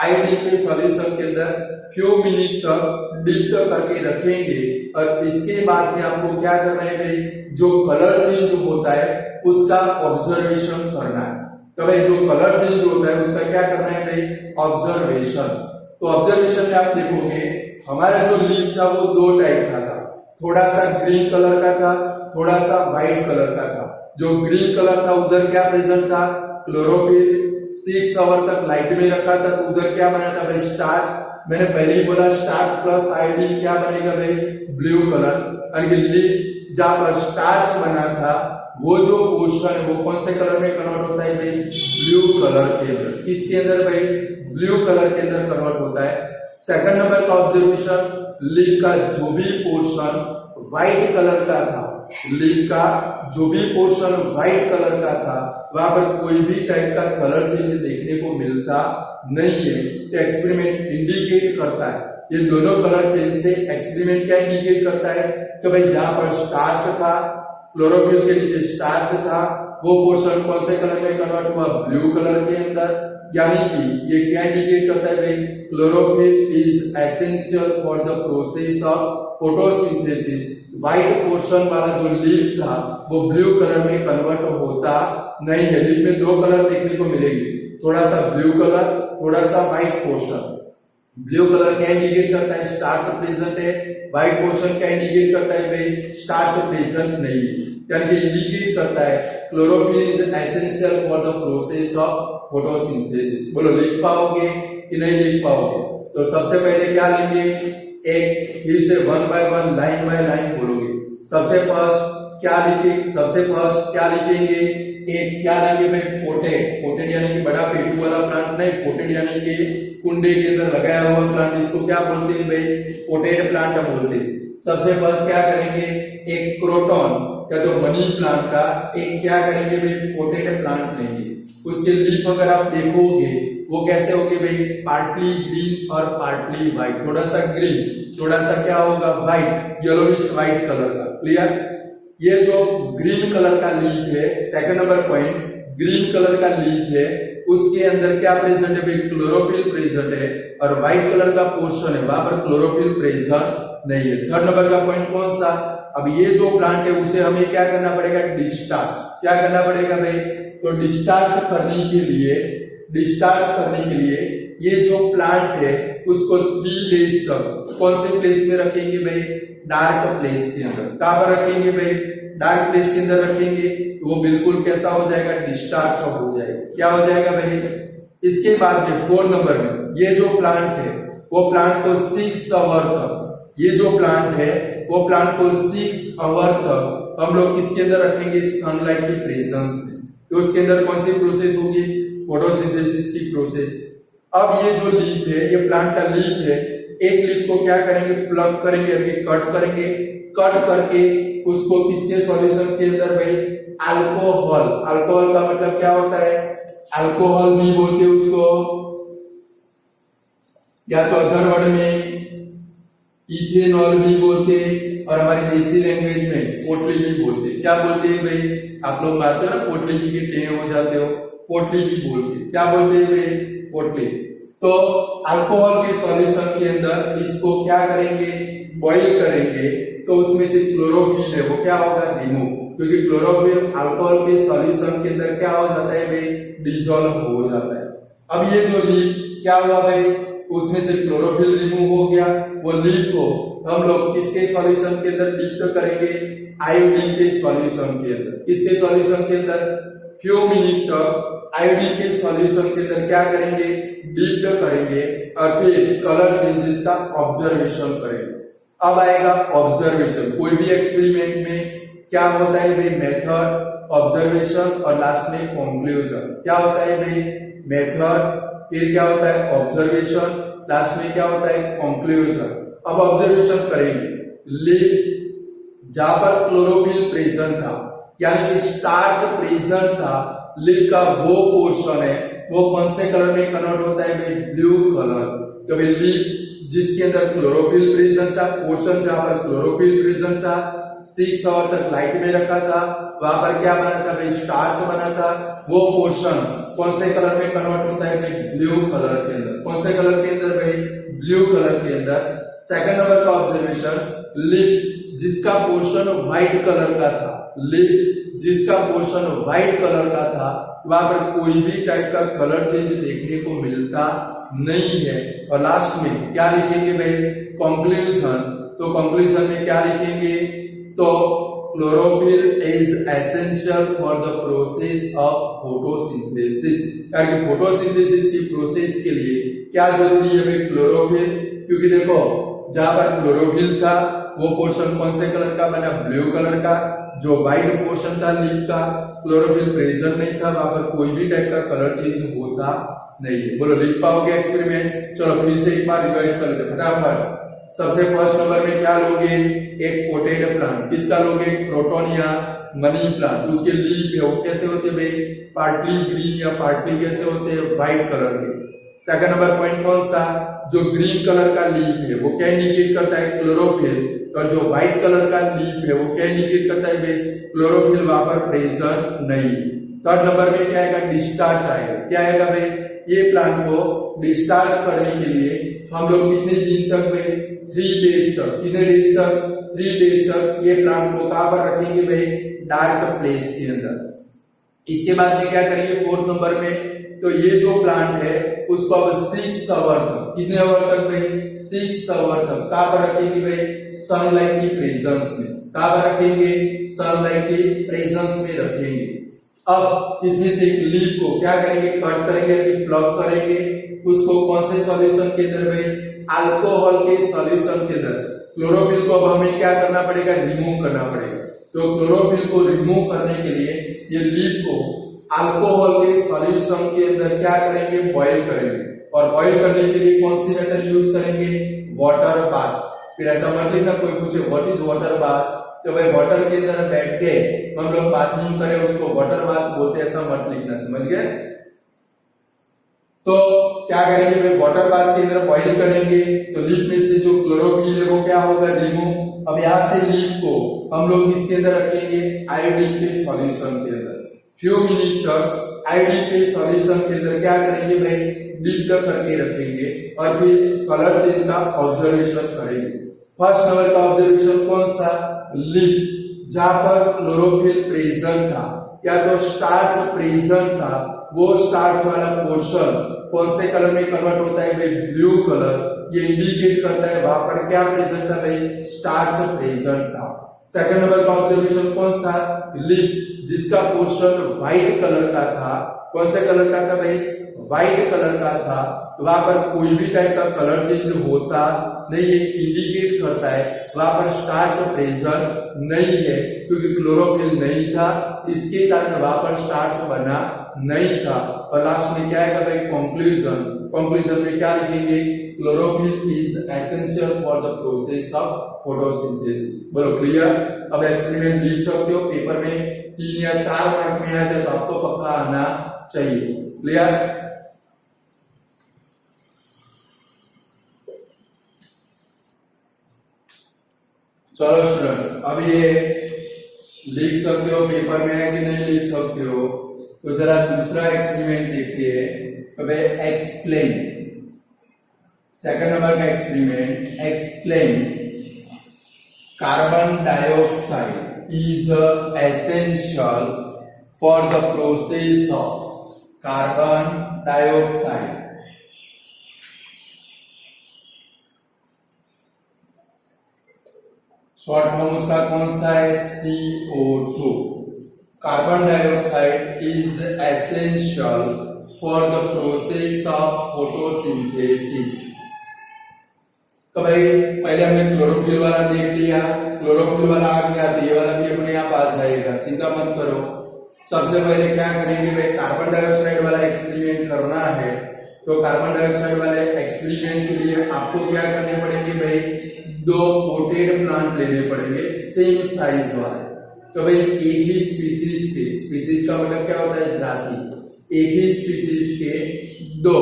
आयोडीन के सॉल्यूशन के अंदर फ्यू मिनट तक डीप करके रखेंगे। और इसके बाद में आपको क्या करना है भाई, जो कलर चेंज होता है उसका ऑब्जर्वेशन करना है। तो भाई जो कलर चेंज होता है उसका क्या करना है भाई, ऑब्जर्वेशन। तो ऑब्जर्वेशन में आप देखोगे हमारा जो लीफ था वो 2 टाइप का था, थोड़ा सा ग्रीन कलर का था, थोड़ा सा व्हाइट कलर का था। जो ग्रीन कलर था उधर क्या प्रेजेंट था, क्लोरोफिल। 6 आवर तक लाइट में रखा था तो उधर क्या बना था भाई, स्टार्च। मैंने पहले ही बोला स्टार्च प्लस आयोडीन क्या बनेगा भाई, ब्लू कलर। जहां पर स्टार्च बना था वो जो पोर्शन है वो कौन से कलर में कन्वर्ट होता है भाई, ब्लू कलर के अंदर। किसके अंदर भाई, ब्लू कलर के अंदर कन्वर्ट होता है। सेकंड नंबर का ऑब्जर्वेशन, लीफ का जो भी पोर्शन व्हाइट कलर का था, लीफ का जो भी पोर्शन व्हाइट कलर का था वहां पर कोई भी टाइप का कलर चेंज देखने को मिलता नहीं है। तो एक्सपेरिमेंट इंडिकेट करता है, ये दोनों कलर चेंज से एक्सपेरिमेंट क्या इंडिकेट करता है कि भाई जहां पर स्टार्च था, क्लोरोफिल के नीचे स्टार्च था, वो पोर्शन कौन से कलर में कन्वर्ट हुआ, ब्लू कलर के अंदर। यानी कि ये क्या इंडिकेट करता है भाई, chlorophyll is essential for the process of photosynthesis. White portion वाला जो लीफ था वो ब्लू कलर में कन्वर्ट होता नहीं है। लीफ में 2 कलर देखने को मिलेंगे, थोड़ा सा ब्लू कलर, थोड़ा सा व्हाइट पोर्शन। ब्लू कलर क्या इंडिकेट करता है, स्टार्च प्रेजेंट है। व्हाइट पोर्शन क्या इंडिकेट करता है भाई, स्टार्च प्रेजेंट नहीं है। यानी कि इंडिकेट करता है chlorophyll is essential for the process of photosynthesis. बोलो लिख पाओगे कि नहीं लिख पाओगे? तो सबसे पहले क्या लेंगे, एक फिर से 1 बाय 1 लाइन बाय लाइन बोलोगे। सबसे फर्स्ट क्या लिखेंगे, एक क्या लेंगे भाई, पोटेड यानी कि बड़ा पेटू वाला प्लांट नहीं, पोटेड यानी कि कुंडे के अंदर लगाया हुआ प्लांट, इसको क्या बोलते हैं भाई, पोटेड प्लांट बोलते हैं। सबसे फर्स्ट क्या करेंगे, एक क्रोटन या तो मनी प्लांट का एक क्या करेंगे भाई, पोटेड प्लांट लेंगे। उसके लीफ अगर आप देखोगे वो कैसे होंगे भाई, पार्टली ग्रीन और पार्टली व्हाइट। थोड़ा सा ग्रीन, थोड़ा सा क्या होगा व्हाइट, येलोविश व्हाइट कलर का। क्लियर? ये जो ग्रीन कलर का लीफ है, second number point, green colour का लीफ है, उसके अंदर क्या प्रेजेंट है भाई, क्लोरोफिल प्रेजेंट है। और व्हाइट कलर का पोर्शन है वहां पर क्लोरोफिल प्रेजेंट नहीं है। थर्ड नंबर का पॉइंट कौन सा, अब ये जो प्लांट है उसे हमें क्या करना पड़ेगा, डिस्चार्ज। क्या करना पड़ेगा भाई, तो डिस्चार्ज करने के लिए ये जो प्लांट है उसको 3 डेज तक कौन से प्लेस में रखेंगे भाई, डार्क प्लेस के अंदर। कहां पर रखेंगे भाई, डार्क प्लेस के अंदर रखेंगे तो वो बिल्कुल कैसा हो जाएगा, डिस्चार्ज हो जाएगा। क्या हो जाएगा भाई, इसके बाद में 4 नंबर में ये जो प्लांट है वो प्लांट को 6 आवर तक, ये जो प्लांट है वो प्लांट को 6 आवर तक हम लोग किसके अंदर रखेंगे, सनलाइट की प्रेजेंस में। तो उसके अंदर कौन सी प्रोसेस होगी, फोटोसिंथेसिस की प्रोसेस। अब ये जो लीफ है, ये प्लांट का लीफ है, एक लीफ को क्या करेंगे, प्लग करेंगे, कट करेंगे, कट करके उसको किसके सॉल्यूशन के अंदर भाई, अल्कोहल। अल्कोहल का मतलब क्या होता है, अल्कोहल भी बोलते उसको, या तो अदर वर्ड में इथेनॉल भी बोलते, और हमारी देसी लैंग्वेज में पोटली भी बोलते। क्या बोलते हैं भाई, आप लोग मारते हो ना पोटली की टेढ़े हो जाते हो, पोटली भी बोलते। क्या बोलते हैं भाई, पोटली। तो अल्कोहल के सॉल्यूशन के अंदर इसको क्या करेंगे, बॉईल करेंगे, तो उसमें से क्लोरोफिल है वो क्या होगा, रिमूव, क्योंकि क्लोरोफिल अल्कोहल के सॉल्यूशन के अंदर क्या हो जाता है भाई, डिसॉल्व हो जाता है। अब ये जो लीफ क्या हुआ भाई, उसमें से क्लोरोफिल रिमूव हो गया, वो लीफ को हम लोग किसके सॉल्यूशन के अंदर डिप करेंगे, आयोडीन के सॉल्यूशन के अंदर। किसके सॉल्यूशन के अंदर, फ्यू मिनट तक आयोडीन के सॉल्यूशन के अंदर क्या करेंगे, डिप करेंगे, और फिर कलर चेंजेस का ऑब्जर्वेशन करेंगे। अब आएगा ऑब्जर्वेशन। कोई भी एक्सपेरिमेंट में क्या होता है भाई, मेथड, ऑब्जर्वेशन और लास्ट में कंक्लूजन। क्या होता है भाई, मेथड, फिर क्या होता है ऑब्जर्वेशन, लास्ट में क्या होता है कंक्लूजन। अब ऑब्जर्वेशन करेंगे, लीफ जहां पर क्लोरोफिल प्रेजेंट था, यानी कि स्टार्च प्रेजेंट था, लीफ का वो पोर्शन है, वो कौन से कलर में कन्वर्ट होता है भाई, ब्लू कलर। तो भाई लीफ जिसके अंदर क्लोरोफिल प्रेजेंट था, पोर्शन जहां पर क्लोरोफिल प्रेजेंट था, 6 आवर तक लाइट में रखा था, वहां पर क्या बना था भाई, स्टार्च बना था, वो पोर्शन कौन से कलर में कन्वर्ट होता है भाई, ब्लू कलर के अंदर। कौन से कलर के अंदर भाई, ब्लू कलर के अंदर। सेकंड नंबर का ऑब्जर्वेशन, लीफ जिसका पोर्शन व्हाइट कलर का था, लीफ जिसका पोर्शन व्हाइट कलर का था, वहां पर कोई भी टाइप का कलर चेंज देखने को मिलता नहीं है। और लास्ट में क्या लिखेंगे भाई, कंक्लूजन। तो कंक्लूजन में क्या लिखेंगे, तो chlorophyll is essential for the process of photosynthesis, यानी फोटोसिंथेसिस की प्रोसेस के लिए क्या जरूरी है भाई, क्लोरोफिल। क्योंकि देखो जहां पर क्लोरोफिल था, वो पोर्शन कौन से कलर का बना, ब्लू कलर का। जो व्हाइट पोर्शन था लीफ का, क्लोरोफिल प्रेजेंट नहीं था, वहां पर कोई भी टाइप का कलर चेंज होता नहीं है। बोलो लिख पाओगे एक्सपेरिमेंट। चलो फिर से एक बार रिवाइज कर लेते फटाफट। सबसे फर्स्ट नंबर में क्या लोगे, एक पोटेड प्लांट। किसका लोगे, क्रोटोनिया मनी प्लांट। उसके लीफ है वो कैसे होते हैं भाई, पार्टली ग्रीन या पार्टली कैसे होते हैं, व्हाइट कलर के। सेकंड नंबर पॉइंट कौन सा, जो ग्रीन कलर का लीफ है वो क्या इंडिकेट करता है, क्लोरोफिल। और जो व्हाइट कलर का लीफ है वो क्या इंडिकेट करता है भाई, क्लोरोफिल वहां पर प्रेजेंट नहीं। थर्ड नंबर में क्या आएगा, डिस्चार्ज आएगा। क्या आएगा भाई, ये प्लांट को डिस्चार्ज करने के लिए हम लोग कितने दिन तक भाई, 3 डेज तक। कितने डेज तक, 3 डेज तक ये प्लांट को कहां पर रखेंगे भाई, डार्क प्लेस के अंदर। इसके बाद में क्या करेंगे फोर्थ नंबर में, तो ये जो प्लांट है उसको अब 6 आवर तक, कितने आवर तक भाई, 6 आवर तक कहां पर रखेंगे भाई, सनलाइट की प्रेजेंस में। कहां पर रखेंगे, सनलाइट की प्रेजेंस में रखेंगे। अब इसमें से एक लीफ को क्या करेंगे, कट करेंगे, प्लग करेंगे, उसको कौन से सॉल्यूशन के अंदर भाई, अल्कोहल के सॉल्यूशन के अंदर। क्लोरोफिल को अब हमें क्या करना पड़ेगा, रिमूव करना पड़ेगा। तो क्लोरोफिल को रिमूव करने के लिए ये लीफ को अल्कोहल के सॉल्यूशन के अंदर क्या करेंगे, बॉईल करेंगे। और बॉईल करने के लिए कौन सी मेथड यूज करेंगे, वाटर बाथ। फिर ऐसा मत लिखना कोई पूछे व्हाट इज वाटर बाथ, तो भाई वाटर के अंदर बैठ के हम लोग बाथरूम करें उसको वाटर बाथ बोलते, ऐसा मत लिखना, समझ गए। तो क्या करेंगे भाई, वाटर बाथ के अंदर बॉईल करेंगे, तो लीफ में से जो क्लोरोफिल है वो क्या होगा, रिमूव। अब यहाँ से लीफ को हम लोग किसके अंदर रखेंगे, आयोडीन के सॉल्यूशन के अंदर। फ्यू मिनट तक आयोडीन के सॉल्यूशन के अंदर क्या करेंगे भाई, डीप करके रखेंगे, और फिर कलर चेंज का ऑब्जर्वेशन करेंगे। फर्स्ट नंबर का ऑब्जर्वेशन कौन सा, लीफ जहां पर क्लोरोफिल प्रेजेंट था या तो स्टार्च प्रेजेंट था, वो स्टार्च वाला पोर्शन कौन से कलर में कन्वर्ट होता है भाई, ब्लू कलर। ये इंडिकेट करता है वहां पर क्या प्रेजेंट था भाई, स्टार्च प्रेजेंट था। सेकंड नंबर का ऑब्जर्वेशन कौन सा, लीफ जिसका पोर्शन व्हाइट कलर का था। कौन से कलर का था भाई, व्हाइट कलर का था, वहां पर कोई भी टाइप का कलर चेंज होता नहीं है, इंडिकेट करता है वहां पर स्टार्च प्रेजेंट नहीं है, क्योंकि क्लोरोफिल नहीं था, इसके कारण वहां पर स्टार्च बना नहीं था। और लास्ट में क्या आएगा भाई, कंक्लूजन। कंक्लूजन में क्या लिखेंगे, chlorophyll is essential for the process of photosynthesis. बोलो क्लियर। अब एक्सपेरिमेंट लिख सकते हो, पेपर में 3 या 4 मार्क में आ जाए तो आपको पक्का आना चाहिए। क्लियर। चलो स्टूडेंट, अब ये लिख सकते हो, पेपर में है कि नहीं लिख सकते हो, तो जरा दूसरा एक्सपेरिमेंट देखते हैं। अब एक्सप्लेन, सेकंड नंबर का experiment, explain carbon dioxide is essential for the process of carbon dioxide short form उसका कौन सा है, CO2। Carbon dioxide is essential for the process of photosynthesis. तो भाई पहले हमने क्लोरोफिल वाला देख लिया, क्लोरोफिल वाला आ गया तो ये वाला भी अपने आप आ जाएगा, चिंता मत करो। सबसे पहले क्या करेंगे भाई, कार्बन डाइऑक्साइड वाला एक्सपेरिमेंट करना है। तो कार्बन डाइऑक्साइड वाले एक्सपेरिमेंट के लिए आपको क्या करने पड़ेंगे भाई, 2 पोटेड प्लांट लेने पड़ेंगे सेम साइज वाले। तो भाई एक ही स्पीसीज के, स्पीसीज का मतलब क्या होता है, जाति, एक ही स्पीसीज के 2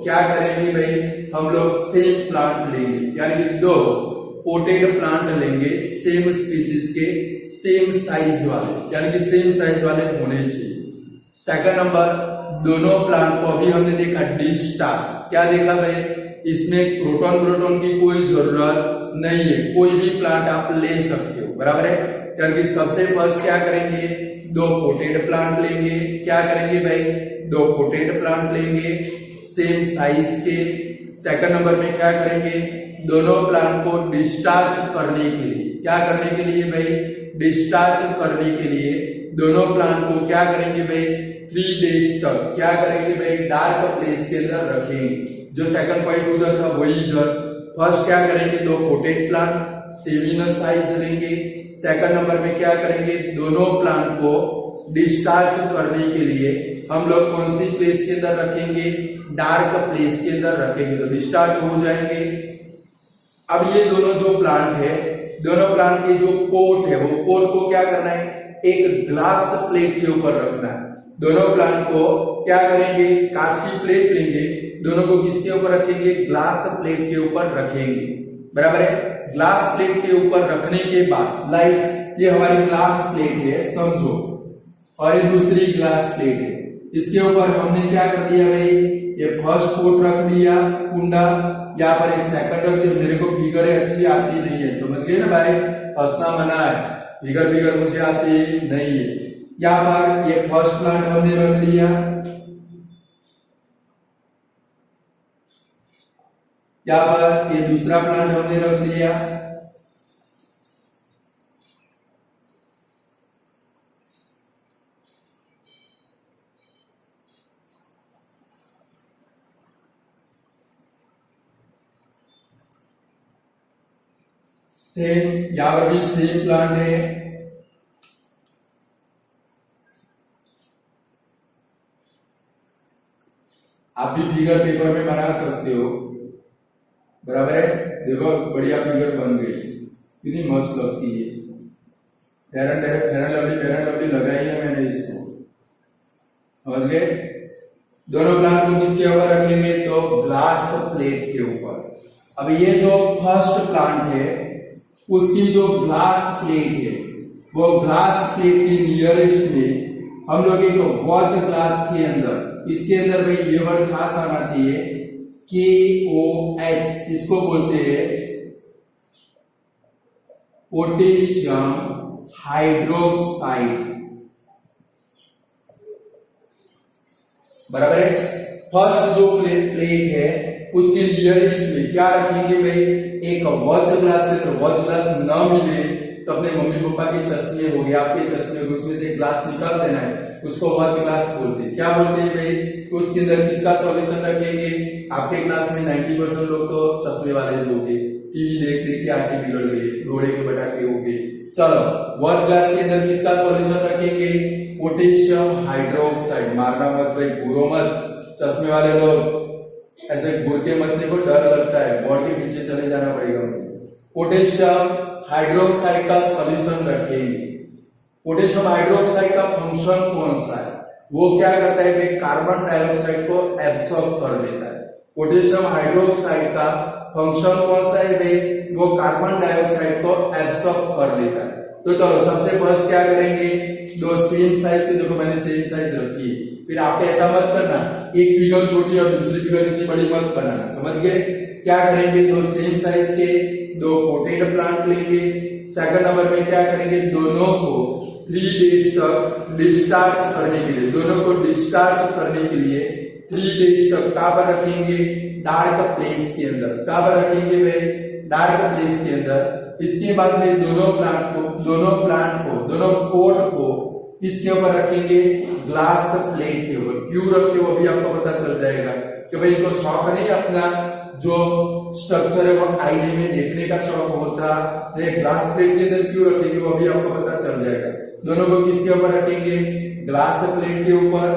क्या करेंगे भाई, हम लोग सेम प्लांट लेंगे, यानी कि 2 पोटेड प्लांट लेंगे सेम स्पीसीज के, सेम साइज वाले, यानी कि सेम साइज वाले होने चाहिए। सेकंड नंबर, दोनों प्लांट को अभी हमने देखा डिस्चार्ज, क्या देखा भाई, इसमें प्रोटॉन की कोई जरूरत नहीं है, कोई भी प्लांट आप ले सकते हो, बराबर है। यानी कि सबसे फर्स्ट क्या करेंगे, 2 पोटेड प्लांट लेंगे, क्या करेंगे भाई, 2 पोटेड प्लांट लेंगे सेम साइज के। सेकंड नंबर में क्या करेंगे, दोनों प्लांट को डिस्चार्ज करने के लिए, क्या करने के लिए भाई, डिस्चार्ज करने के लिए दोनों प्लांट को क्या करेंगे भाई, 3 डेज तक क्या करेंगे भाई, डार्क प्लेस के अंदर रखेंगे। जो सेकंड पॉइंट उधर था वही इधर। फर्स्ट क्या करेंगे, 2 पोटेड प्लांट सेम साइज लेंगे। सेकंड नंबर में क्या करेंगे, दोनों प्लांट को डिस्चार्ज करने के लिए हम लोग कौन सी प्लेस के अंदर रखेंगे, डार्क प्लेस के अंदर रखेंगे, तो डिस्चार्ज हो जाएंगे। अब ये दोनों जो प्लांट है, दोनों प्लांट के जो पोट है, वो पोट को क्या करना है, एक ग्लास प्लेट के ऊपर रखना है। दोनों प्लांट को क्या करेंगे, कांच की प्लेट लेंगे, दोनों को किसके ऊपर रखेंगे, ग्लास प्लेट के ऊपर रखेंगे, बराबर है। ग्लास प्लेट के ऊपर रखने के बाद, लाइक ये हमारी ग्लास प्लेट है समझो, और ये दूसरी ग्लास प्लेट है, इसके ऊपर हमने क्या कर दिया भाई, ये फर्स्ट पोट रख दिया कुंडा, यहाँ पर एक सेकंड रख दिया। मेरे को फिगर अच्छी आती नहीं है, समझ गए ना भाई, हंसना मना है, फिगर मुझे आती नहीं है। यहाँ पर ये फर्स्ट प्लांट हमने रख दिया, यहाँ पर ये दूसरा प्लांट हमने रख दिया, सेम यहाँ पर भी सेम प्लांट है। आप भी फिगर पेपर में बना सकते हो, बराबर है। देखो बढ़िया फिगर बन गई, कितनी मस्त लगती है। फेरन लवली लगाई है मैंने इसको, समझ गए। दोनों प्लांट को किसके ऊपर रखेंगे, तो ग्लास प्लेट के ऊपर। अब ये जो फर्स्ट प्लांट है उसकी जो ग्लास प्लेट है, वो ग्लास प्लेट के नियरेस्ट में हम लोग एक वॉच ग्लास के अंदर, इसके अंदर भाई ये वर्ड खास आना चाहिए, KOH, इसको बोलते हैं पोटेशियम हाइड्रोक्साइड, बराबर है। फर्स्ट जो प्लेट है उसके नियरेस्ट में क्या रखेंगे भाई, एक वॉच ग्लास के अंदर। वॉच ग्लास ना मिले तो अपने मम्मी पापा के चश्मे हो गए, आपके चश्मे, उसमें से ग्लास निकाल देना है, उसको वॉच ग्लास बोलते हैं। क्या बोलते हैं भाई, तो उसके अंदर किसका सॉल्यूशन रखेंगे। आपके क्लास में 90% लोग तो चश्मे वाले होंगे, टीवी देख देख के आंखें बिगड़ गई, घोड़े के बटाके हो गए। चलो वॉच ग्लास के अंदर किसका सॉल्यूशन रखेंगे, पोटेशियम हाइड्रोक्साइड, मारना मत भाई, घूरो मत, चश्मे वाले लोग ऐसे घूर के मत देखो, डर लगता है, बोर्ड के पीछे चले जाना पड़ेगा मुझे। पोटेशियम हाइड्रोक्साइड का सॉल्यूशन रखेंगे। पोटेशियम हाइड्रोक्साइड का फंक्शन कौन सा है? वो क्या करता है कि कार्बन डाइऑक्साइड को एब्सॉर्ब कर लेता है। पोटेशियम हाइड्रोक्साइड का फंक्शन कौन सा है भाई? वो कार्बन डाइऑक्साइड को एब्सॉर्ब कर लेता है। तो चलो सबसे फर्स्ट क्या करेंगे, दो सेम साइज के, देखो मैंने सेम साइज रखी है, फिर आप ऐसा मत करना एक फिगर छोटी और दूसरी फिगर इतनी बड़ी मत बनाना, समझ गए? क्या करेंगे, दो सेम साइज के दो पोटेड प्लांट लेंगे। सेकंड नंबर में क्या करेंगे, दोनों को 3 डेज तक डिस्चार्ज करने के लिए, दोनों को डिस्चार्ज करने के लिए 3 डेज तक कहां पर रखेंगे, डार्क प्लेस के अंदर। कहां पर रखेंगे भाई, डार्क प्लेस के अंदर। इसके बाद में दोनों प्लांट को दोनों पोट को इसके ऊपर रखेंगे, ग्लास प्लेट के ऊपर। क्यों रखते हो अभी आपको पता चल जाएगा कि भाई इनको शौक नहीं अपना जो स्ट्रक्चर है वो आईडी में देखने का शौक होता है, ग्लास प्लेट के अंदर क्यों रखेंगे वो अभी आपको पता चल जाएगा। दोनों को किसके ऊपर रखेंगे, ग्लास प्लेट के ऊपर।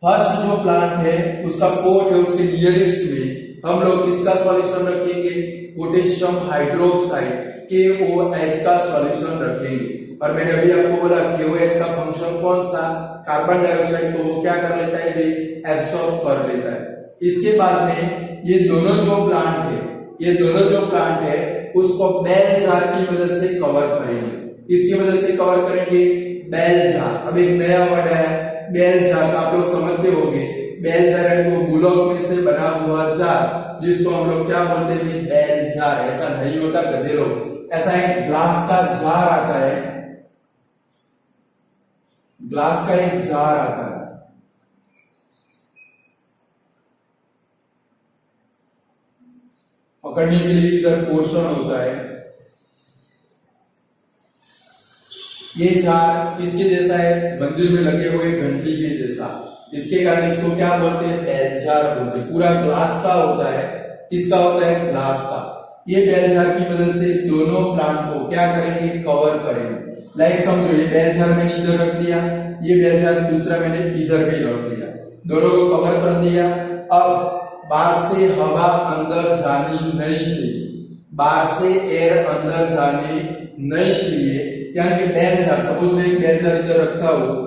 फर्स्ट जो प्लांट है उसका पोट है, उसके नियरेस्ट में हम लोग किसका सॉल्यूशन रखेंगे, पोटेशियम हाइड्रोक्साइड KOH का सॉल्यूशन रखेंगे। और मैंने अभी आपको बोला KOH का फंक्शन कौन सा, कार्बन डाइऑक्साइड को वो क्या कर लेता है भाई, एब्सॉर्ब कर लेता है। इसके बाद में ये दोनों जो प्लांट है उसको बेल जार की मदद से कवर करेंगे। इसकी मदद से कवर करेंगे, बेल जार। अब एक नया वर्ड है बेल जार का, आप लोग समझते होंगे। बेल जार है वो ब्लॉक में से बना हुआ जार, जिसको हम लोग क्या बोलते हैं, बेल जार। ऐसा नहीं होता गधे लोग, ऐसा एक ग्लास का जार आता है, ग्लास का एक जार आता है। पकड़ने के लिए इधर पोर्शन होता है, ये जार किसके जैसा है, मंदिर में लगे हुए घंटी के जैसा। इसके कारण इसको क्या बोलते हैं, बेल जार बोलते हैं। पूरा ग्लास का होता है, किसका होता है, ग्लास का। ये बेल जार की मदद से दोनों प्लांट को क्या करेंगे, कवर करेंगे। लाइक समझो ये बेल जार मैंने इधर रख दिया, ये बेल जार दूसरा मैंने इधर भी रख दिया, दोनों को कवर कर दिया। अब बाहर से हवा अंदर जानी नहीं चाहिए, बाहर से एयर अंदर जानी नहीं चाहिए। यानी कि बेल जार, सपोज मैं एक बेल जार इधर रखता हूं,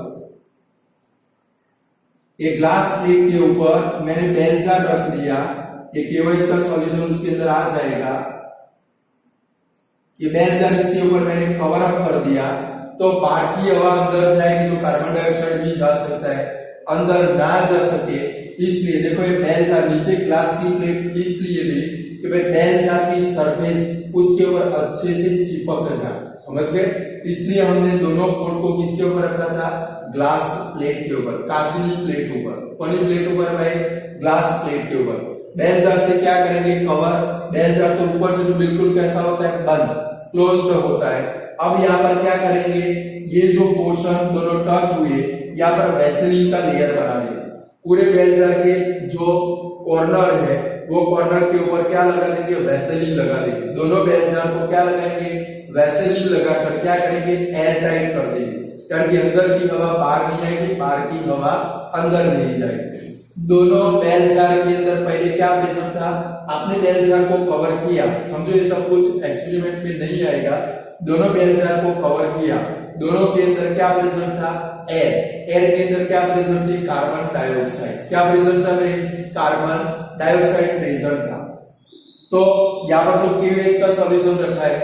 एक ग्लास प्लेट के ऊपर मैंने बेल जार रख दिया, ये KOH का सॉल्यूशन उसके अंदर आ जाएगा। ये बेल जार इसके ऊपर मैंने कवर अप कर दिया, तो बाहर की हवा अंदर जाएगी तो कार्बन डाइऑक्साइड भी जा सकता है, अंदर ना जा सके इसलिए देखो ये बेल जार, नीचे ग्लास की प्लेट इसलिए ली कि भाई बेल जार की सरफेस उसके ऊपर अच्छे से चिपक जाए, समझ गए? इसलिए हमने दोनों पोर्ट को किसके ऊपर रखा था, ग्लास प्लेट के ऊपर, कांचनी प्लेट ऊपर। कौन प्लेट ऊपर भाई, ग्लास प्लेट के ऊपर। बेल जार से क्या करेंगे, कवर। बेल जार तो ऊपर से तो बिल्कुल कैसा होता है, बंद, क्लोज्ड होता है। अब यहाँ पर क्या करेंगे, ये जो पोर्शन दोनों टच हुए, यहाँ पर वैसलीन का लेयर बना देंगे। पूरे बेल जार के जो कॉर्नर है वो कॉर्नर के ऊपर क्या लगा देंगे, वैसलीन लगा देंगे। दोनों बेल जार को क्या लगाएंगे, वैसलीन लगाकर क्या करेंगे, एयर टाइट कर देंगे, ताकि अंदर की हवा बाहर नहीं आएगी, बाहर की हवा अंदर नहीं जाएगी। दोनों बेल जार के अंदर पहले क्या प्रेजेंट था, आपने बेल जार को कवर किया, समझो ये सब कुछ एक्सपेरिमेंट में नहीं आएगा। दोनों बेल जार को कवर किया, दोनों के अंदर क्या प्रेजेंट था, एयर। एयर के अंदर क्या प्रेजेंट थी, कार्बन डाइऑक्साइड। क्या प्रेजेंट था भाई, कार्बन डाइऑक्साइड प्रेजेंट था। तो यहाँ पर तो KOH का सॉल्यूशन रखा है,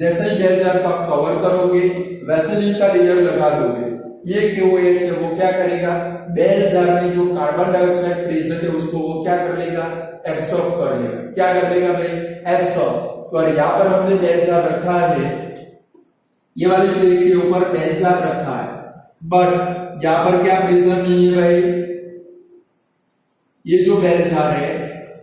जैसे ही बेल जार का कवर करोगे, वैसलीन का लेयर लगा दोगे, ये KOH है वो क्या करेगा, बेल जार में जो कार्बन डाइऑक्साइड प्रेजेंट है उसको वो क्या कर लेगा, एब्सॉर्ब कर लेगा। क्या कर लेगा भाई, एब्सॉर्ब। तो यहाँ पर हमने बेल जार रखा है, ये वाली प्लेट के ऊपर बेल जार रखा है, बट यहाँ पर क्या प्रेजेंट नहीं है भाई, ये जो बेल जार है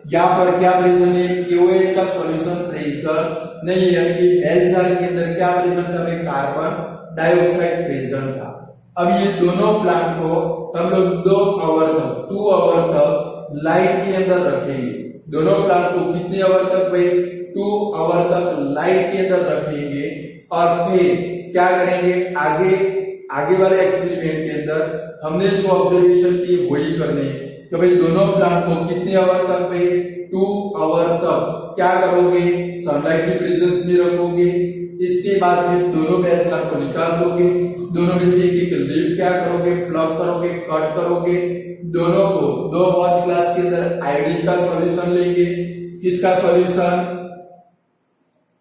यहाँ पर क्या प्रेजेंट है, KOH का सॉल्यूशन प्रेजेंट नहीं है। कि बेल जार के अंदर क्या प्रेजेंट था भाई, कार्बन डाइऑक्साइड प्रेजेंट था। अब ये दोनों प्लांट को हम लोग 2 आवर तक लाइट के अंदर रखेंगे। दोनों प्लांट को कितने आवर तक भाई, 2 आवर तक लाइट के अंदर रखेंगे। और फिर क्या करेंगे, आगे आगे वाले एक्सपेरिमेंट के अंदर हमने जो ऑब्जर्वेशन की वही करने कि भाई दोनों प्लांट को कितने आवर तक भाई 2 आवर तक क्या करोगे, सनलाइट की प्रेजेंस में रखोगे। इसके बाद फिर दोनों बेल जार को निकाल दोगे, दोनों में से एक लीफ क्या करोगे, प्लग करोगे, कट करोगे। दोनों को 2 वॉच ग्लास के अंदर आयोडीन का सॉल्यूशन लेंगे। किसका सॉल्यूशन?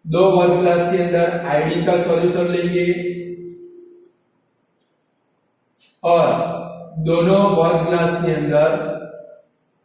2 वॉच ग्लास के अंदर आयोडीन का सॉल्यूशन लेंगे और दोनों वॉच ग्लास के अंदर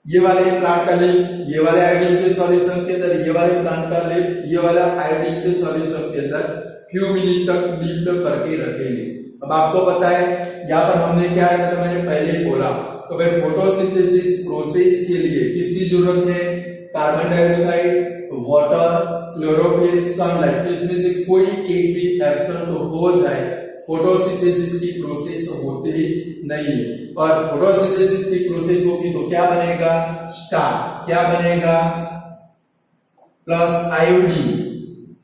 ये वाले प्लांट का लिप, ये वाले आयोडीन के सॉल्यूशन के अंदर, ये वाले प्लांट का लिप, ये वाला आयोडीन के सॉल्यूशन के अंदर फ्यू मिनट तक डीप करके रखेंगे। अब आपको पता है यहाँ पर हमने क्या रखा था, मैंने पहले ही बोला तो भाई फोटोसिंथेसिस प्रोसेस के लिए किसकी जरूरत है? Carbon dioxide, water, chlorophyll, sunlight. इसमें से कोई एक भी एब्सेंट हो जाए फोटोसिंथेसिस की प्रोसेस होती नहीं है। और फोटोसिंथेसिस की प्रोसेस होगी तो क्या बनेगा? स्टार्च। क्या बनेगा? Plus iodine.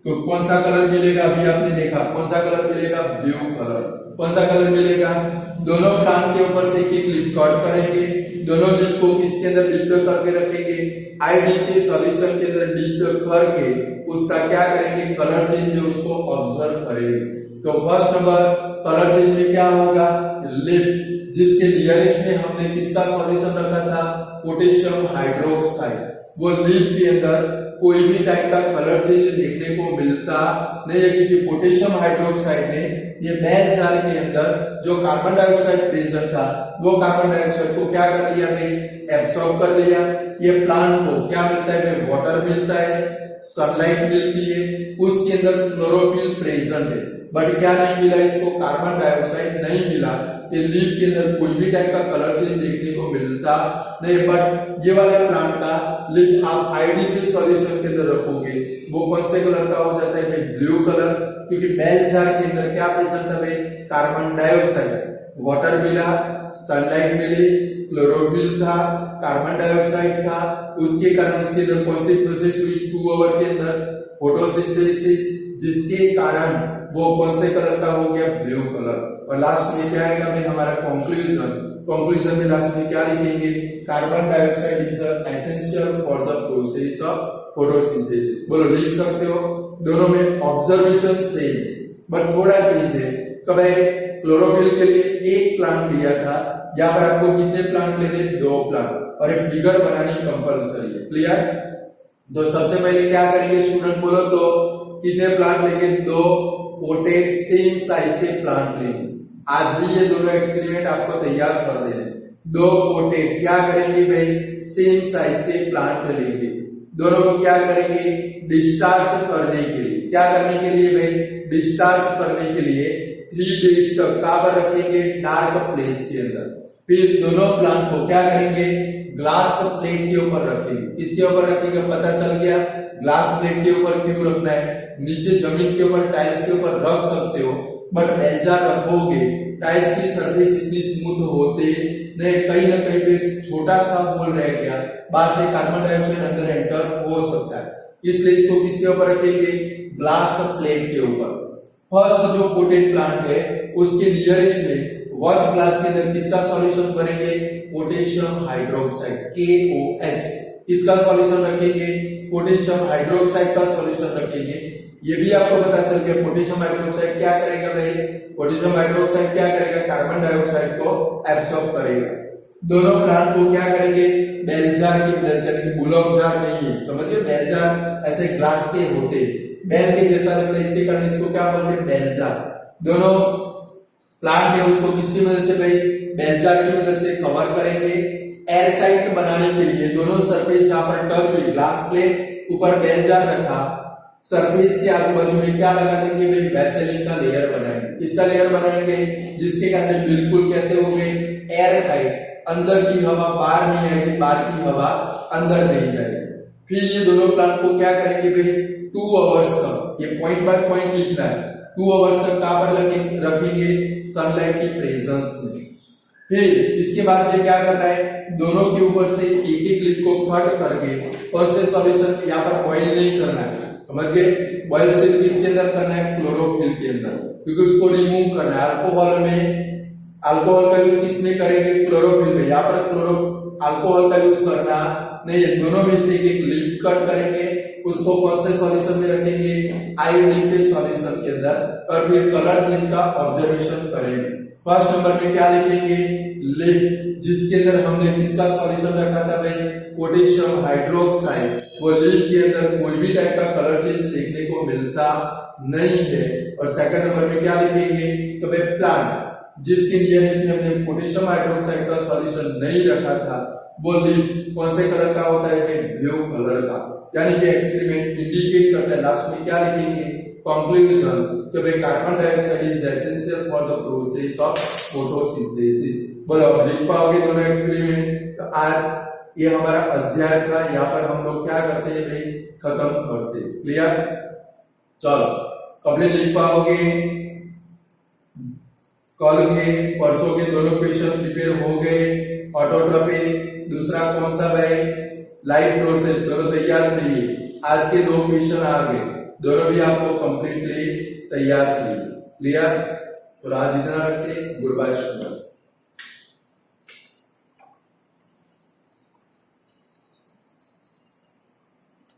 तो कौन सा कलर मिलेगा? अभी आपने देखा कौन सा कलर मिलेगा? Blue colour. कौन सा कलर मिलेगा? दोनों प्लांट के ऊपर से एक लिप कट करेंगे, दोनों लिप को इसके अंदर डिप करके रखेंगे, आयोडीन के सॉल्यूशन के अंदर डिप करके उसका क्या करेंगे? कलर चेंज है उसको ऑब्जर्व करेंगे। तो फर्स्ट नंबर कलर चेंज में क्या होगा? लिप, जिसके नियरेस्ट में हमने किसका सॉल्यूशन रखा था? Potassium hydroxide. वो लिप के अंदर कोई भी टाइप का कलर चेंज देखने को मिलता नहीं है, क्योंकि पोटेशियम हाइड्रोक्साइड ने ये बेल जार के अंदर जो कार्बन डाइऑक्साइड प्रेजेंट था वो कार्बन डाइऑक्साइड को क्या कर लिया भाई? एब्सॉर्ब कर लिया। ये प्लांट को क्या मिलता है भाई? वाटर मिलता है, सनलाइट मिलती है, उसके अंदर क्लोरोफिल प्रेजेंट है, बट क्या नहीं मिला इसको? कार्बन डाइऑक्साइड नहीं मिला। लीफ के अंदर कोई भी टाइप का कलर चेंज देखने को मिलता नहीं। बट ये वाले प्लांट का लीफ आप आयोडीन के सॉल्यूशन के अंदर रखोगे, वो कौन से कलर का हो जाता है भाई? Blue colour. क्योंकि बेल जार के अंदर क्या प्रेजेंट था भाई? कार्बन डाइऑक्साइड, वाटर मिला, सनलाइट मिली, क्लोरोफिल था, कार्बन डाइऑक्साइड था। उसके कारण उसके अंदर कौन सी प्रोसेस हुई? 2 आवर के अंदर फोटोसिंथेसिस, जिसके कारण वो कौन से कलर का हो गया? Blue colour. और लास्ट में क्या आएगा भाई? हमारा कंक्लूजन। कंक्लूजन में लास्ट में क्या लिखेंगे? Carbon dioxide is essential for the process of photosynthesis. बोलो, लिख सकते हो? दोनों में ऑब्जर्वेशन सेम, बट थोड़ा चेंज है। कब है? क्लोरोफिल के लिए एक प्लांट लिया था, यहाँ पर आपको कितने प्लांट लेने? 2 प्लांट, और एक फिगर बनानी कंपलसरी है। क्लियर? तो सबसे पहले क्या करेंगे स्टूडेंट? बोलो तो कितने प्लांट लेंगे? 2 पोटेड सेम साइज के प्लांट लेंगे। आज भी ये दोनों एक्सपेरिमेंट आपको तैयार कर देने। 2 पोटेड क्या करेंगे भाई? सेम साइज के प्लांट लेंगे। दोनों को क्या करेंगे? डिस्चार्ज करने के लिए। क्या करने के लिए भाई? डिस्चार्ज करने के लिए 3 डेज तक कहां पर रखेंगे? डार्क प्लेस के अंदर। फिर दोनों प्लांट को क्या करेंगे? ग्लास प्लेट के ऊपर रखेंगे। इसके ऊपर रखेंगे, पता चल गया ग्लास प्लेट के ऊपर क्यों रखना है। नीचे जमीन के ऊपर टाइल्स के ऊपर रख सकते हो, बट बेल जार रखोगे टाइल्स की सरफेस इतनी स्मूथ होते नहीं, कहीं ना कहीं पे छोटा सा होल रह गया, बाहर से कार्बन डाइऑक्साइड अंदर एंटर हो सकता है। इसलिए इसको किसके ऊपर रखेंगे? ग्लास प्लेट के ऊपर। फर्स्ट जो पोटेड प्लांट है उसके नियरेस्ट में वॉच ग्लास के अंदर किसका सॉल्यूशन करेंगे? Potassium hydroxide, KOH। किसका सॉल्यूशन रखेंगे? पोटेशियम हाइड्रोक्साइड का सॉल्यूशन रखेंगे। ये भी आपको पता चल गया पोटेशियम हाइड्रोक्साइड क्या करेगा भाई? पोटेशियम हाइड्रोक्साइड क्या करेगा? कार्बन डाइऑक्साइड को एब्सॉर्ब करेगा। दोनों प्लांट को क्या करेंगे? बेल जार की वजह से, बुलॉक जार नहीं है, समझिए बेल जार ऐसे ग्लास के होते, बेल के जैसा लगता है, इसके कारण इसको क्या बोलते हैं? Bell jar. दोनों प्लांट है उसको किसकी वजह से भाई? बेल जार की वजह से कवर करेंगे। एयर टाइट बनाने के लिए दोनों सरफेस जहां पर टच हुई, ग्लास प्लेट ऊपर बेल जार रखा, सरफेस के आजू बाजू में क्या लगा देंगे भाई? वैसेलिन का लेयर बनाएंगे। इसका लेयर बनाएंगे जिसके कारण बिल्कुल कैसे हो गए? एयर टाइट, अंदर की हवा बाहर नहीं आएगी, बाहर की हवा अंदर नहीं जाएगी। फिर ये दोनों प्लांट को क्या करेंगे भाई? 2 आवर्स तक, ये पॉइंट बाय पॉइंट लिखना है, 2 आवर्स तक कहां पर रखेंगे? सनलाइट की प्रेजेंस में। फिर इसके बाद ये क्या करना है? दोनों के ऊपर से एक एक लिप को कट करके और से सॉल्यूशन यहाँ पर बॉइल नहीं करना है, समझ गए? बॉइल सिर्फ किसके अंदर करना है? क्लोरोफिल के अंदर। क्योंकि उसको रिमूव करना है। अल्कोहल में अल्कोहल का यूज किसमें करेंगे, क्लोरोफिल में। यहाँ पर अल्कोहल का यूज करना नहीं है, दोनों में से एक लिक्विड करेंगे, उसको कौन से सॉल्यूशन में रखेंगे, आयोडीन के सॉल्यूशन के अंदर, और फिर कलर चेंज का ऑब्जर्वेशन करेंगे। फर्स्ट नंबर में क्या लिखेंगे, लिप, जिसके अंदर हमने किसका सॉल्यूशन रखा था भाई, पोटेशियम हाइड्रोक्साइड। वो लिप के अंदर कोई भी टाइप का कलर चेंज देखने को मिलता नहीं है। और सेकंड नंबर में क्या लिखेंगे, तो भाई प्लांट, जिसके नियरेस्ट में हमने पोटेशियम हाइड्रोक्साइड का सॉल्यूशन नहीं रखा था, वो लिप कौन से कलर का होता है, ब्लू कलर का। यानी कि एक्सपेरिमेंट इंडिकेट करता है। लास्ट में क्या लिखेंगे, कंक्लूजन, कि भाई carbon dioxide is essential for the process of photosynthesis. बोलो लिख पाओगे दोनों एक्सपेरिमेंट। तो आज ये हमारा अध्याय था, यहाँ पर हम लोग क्या करते हैं भाई, खत्म करते हैं। क्लियर, चलो कंप्लीट लिख पाओगे। कल के परसों के दोनों क्वेश्चन प्रिपेयर हो गए। ऑटोट्रॉपी, दूसरा कौन सा भाई, लाइफ प्रोसेस, दोनों तैयार चाहिए। आज के दो क्वेश्चन आ गए, दोनों भी आपको कंप्लीटली तैयार चाहिए। क्लियर, चलो आज इतना रखते हैं। Good bye student.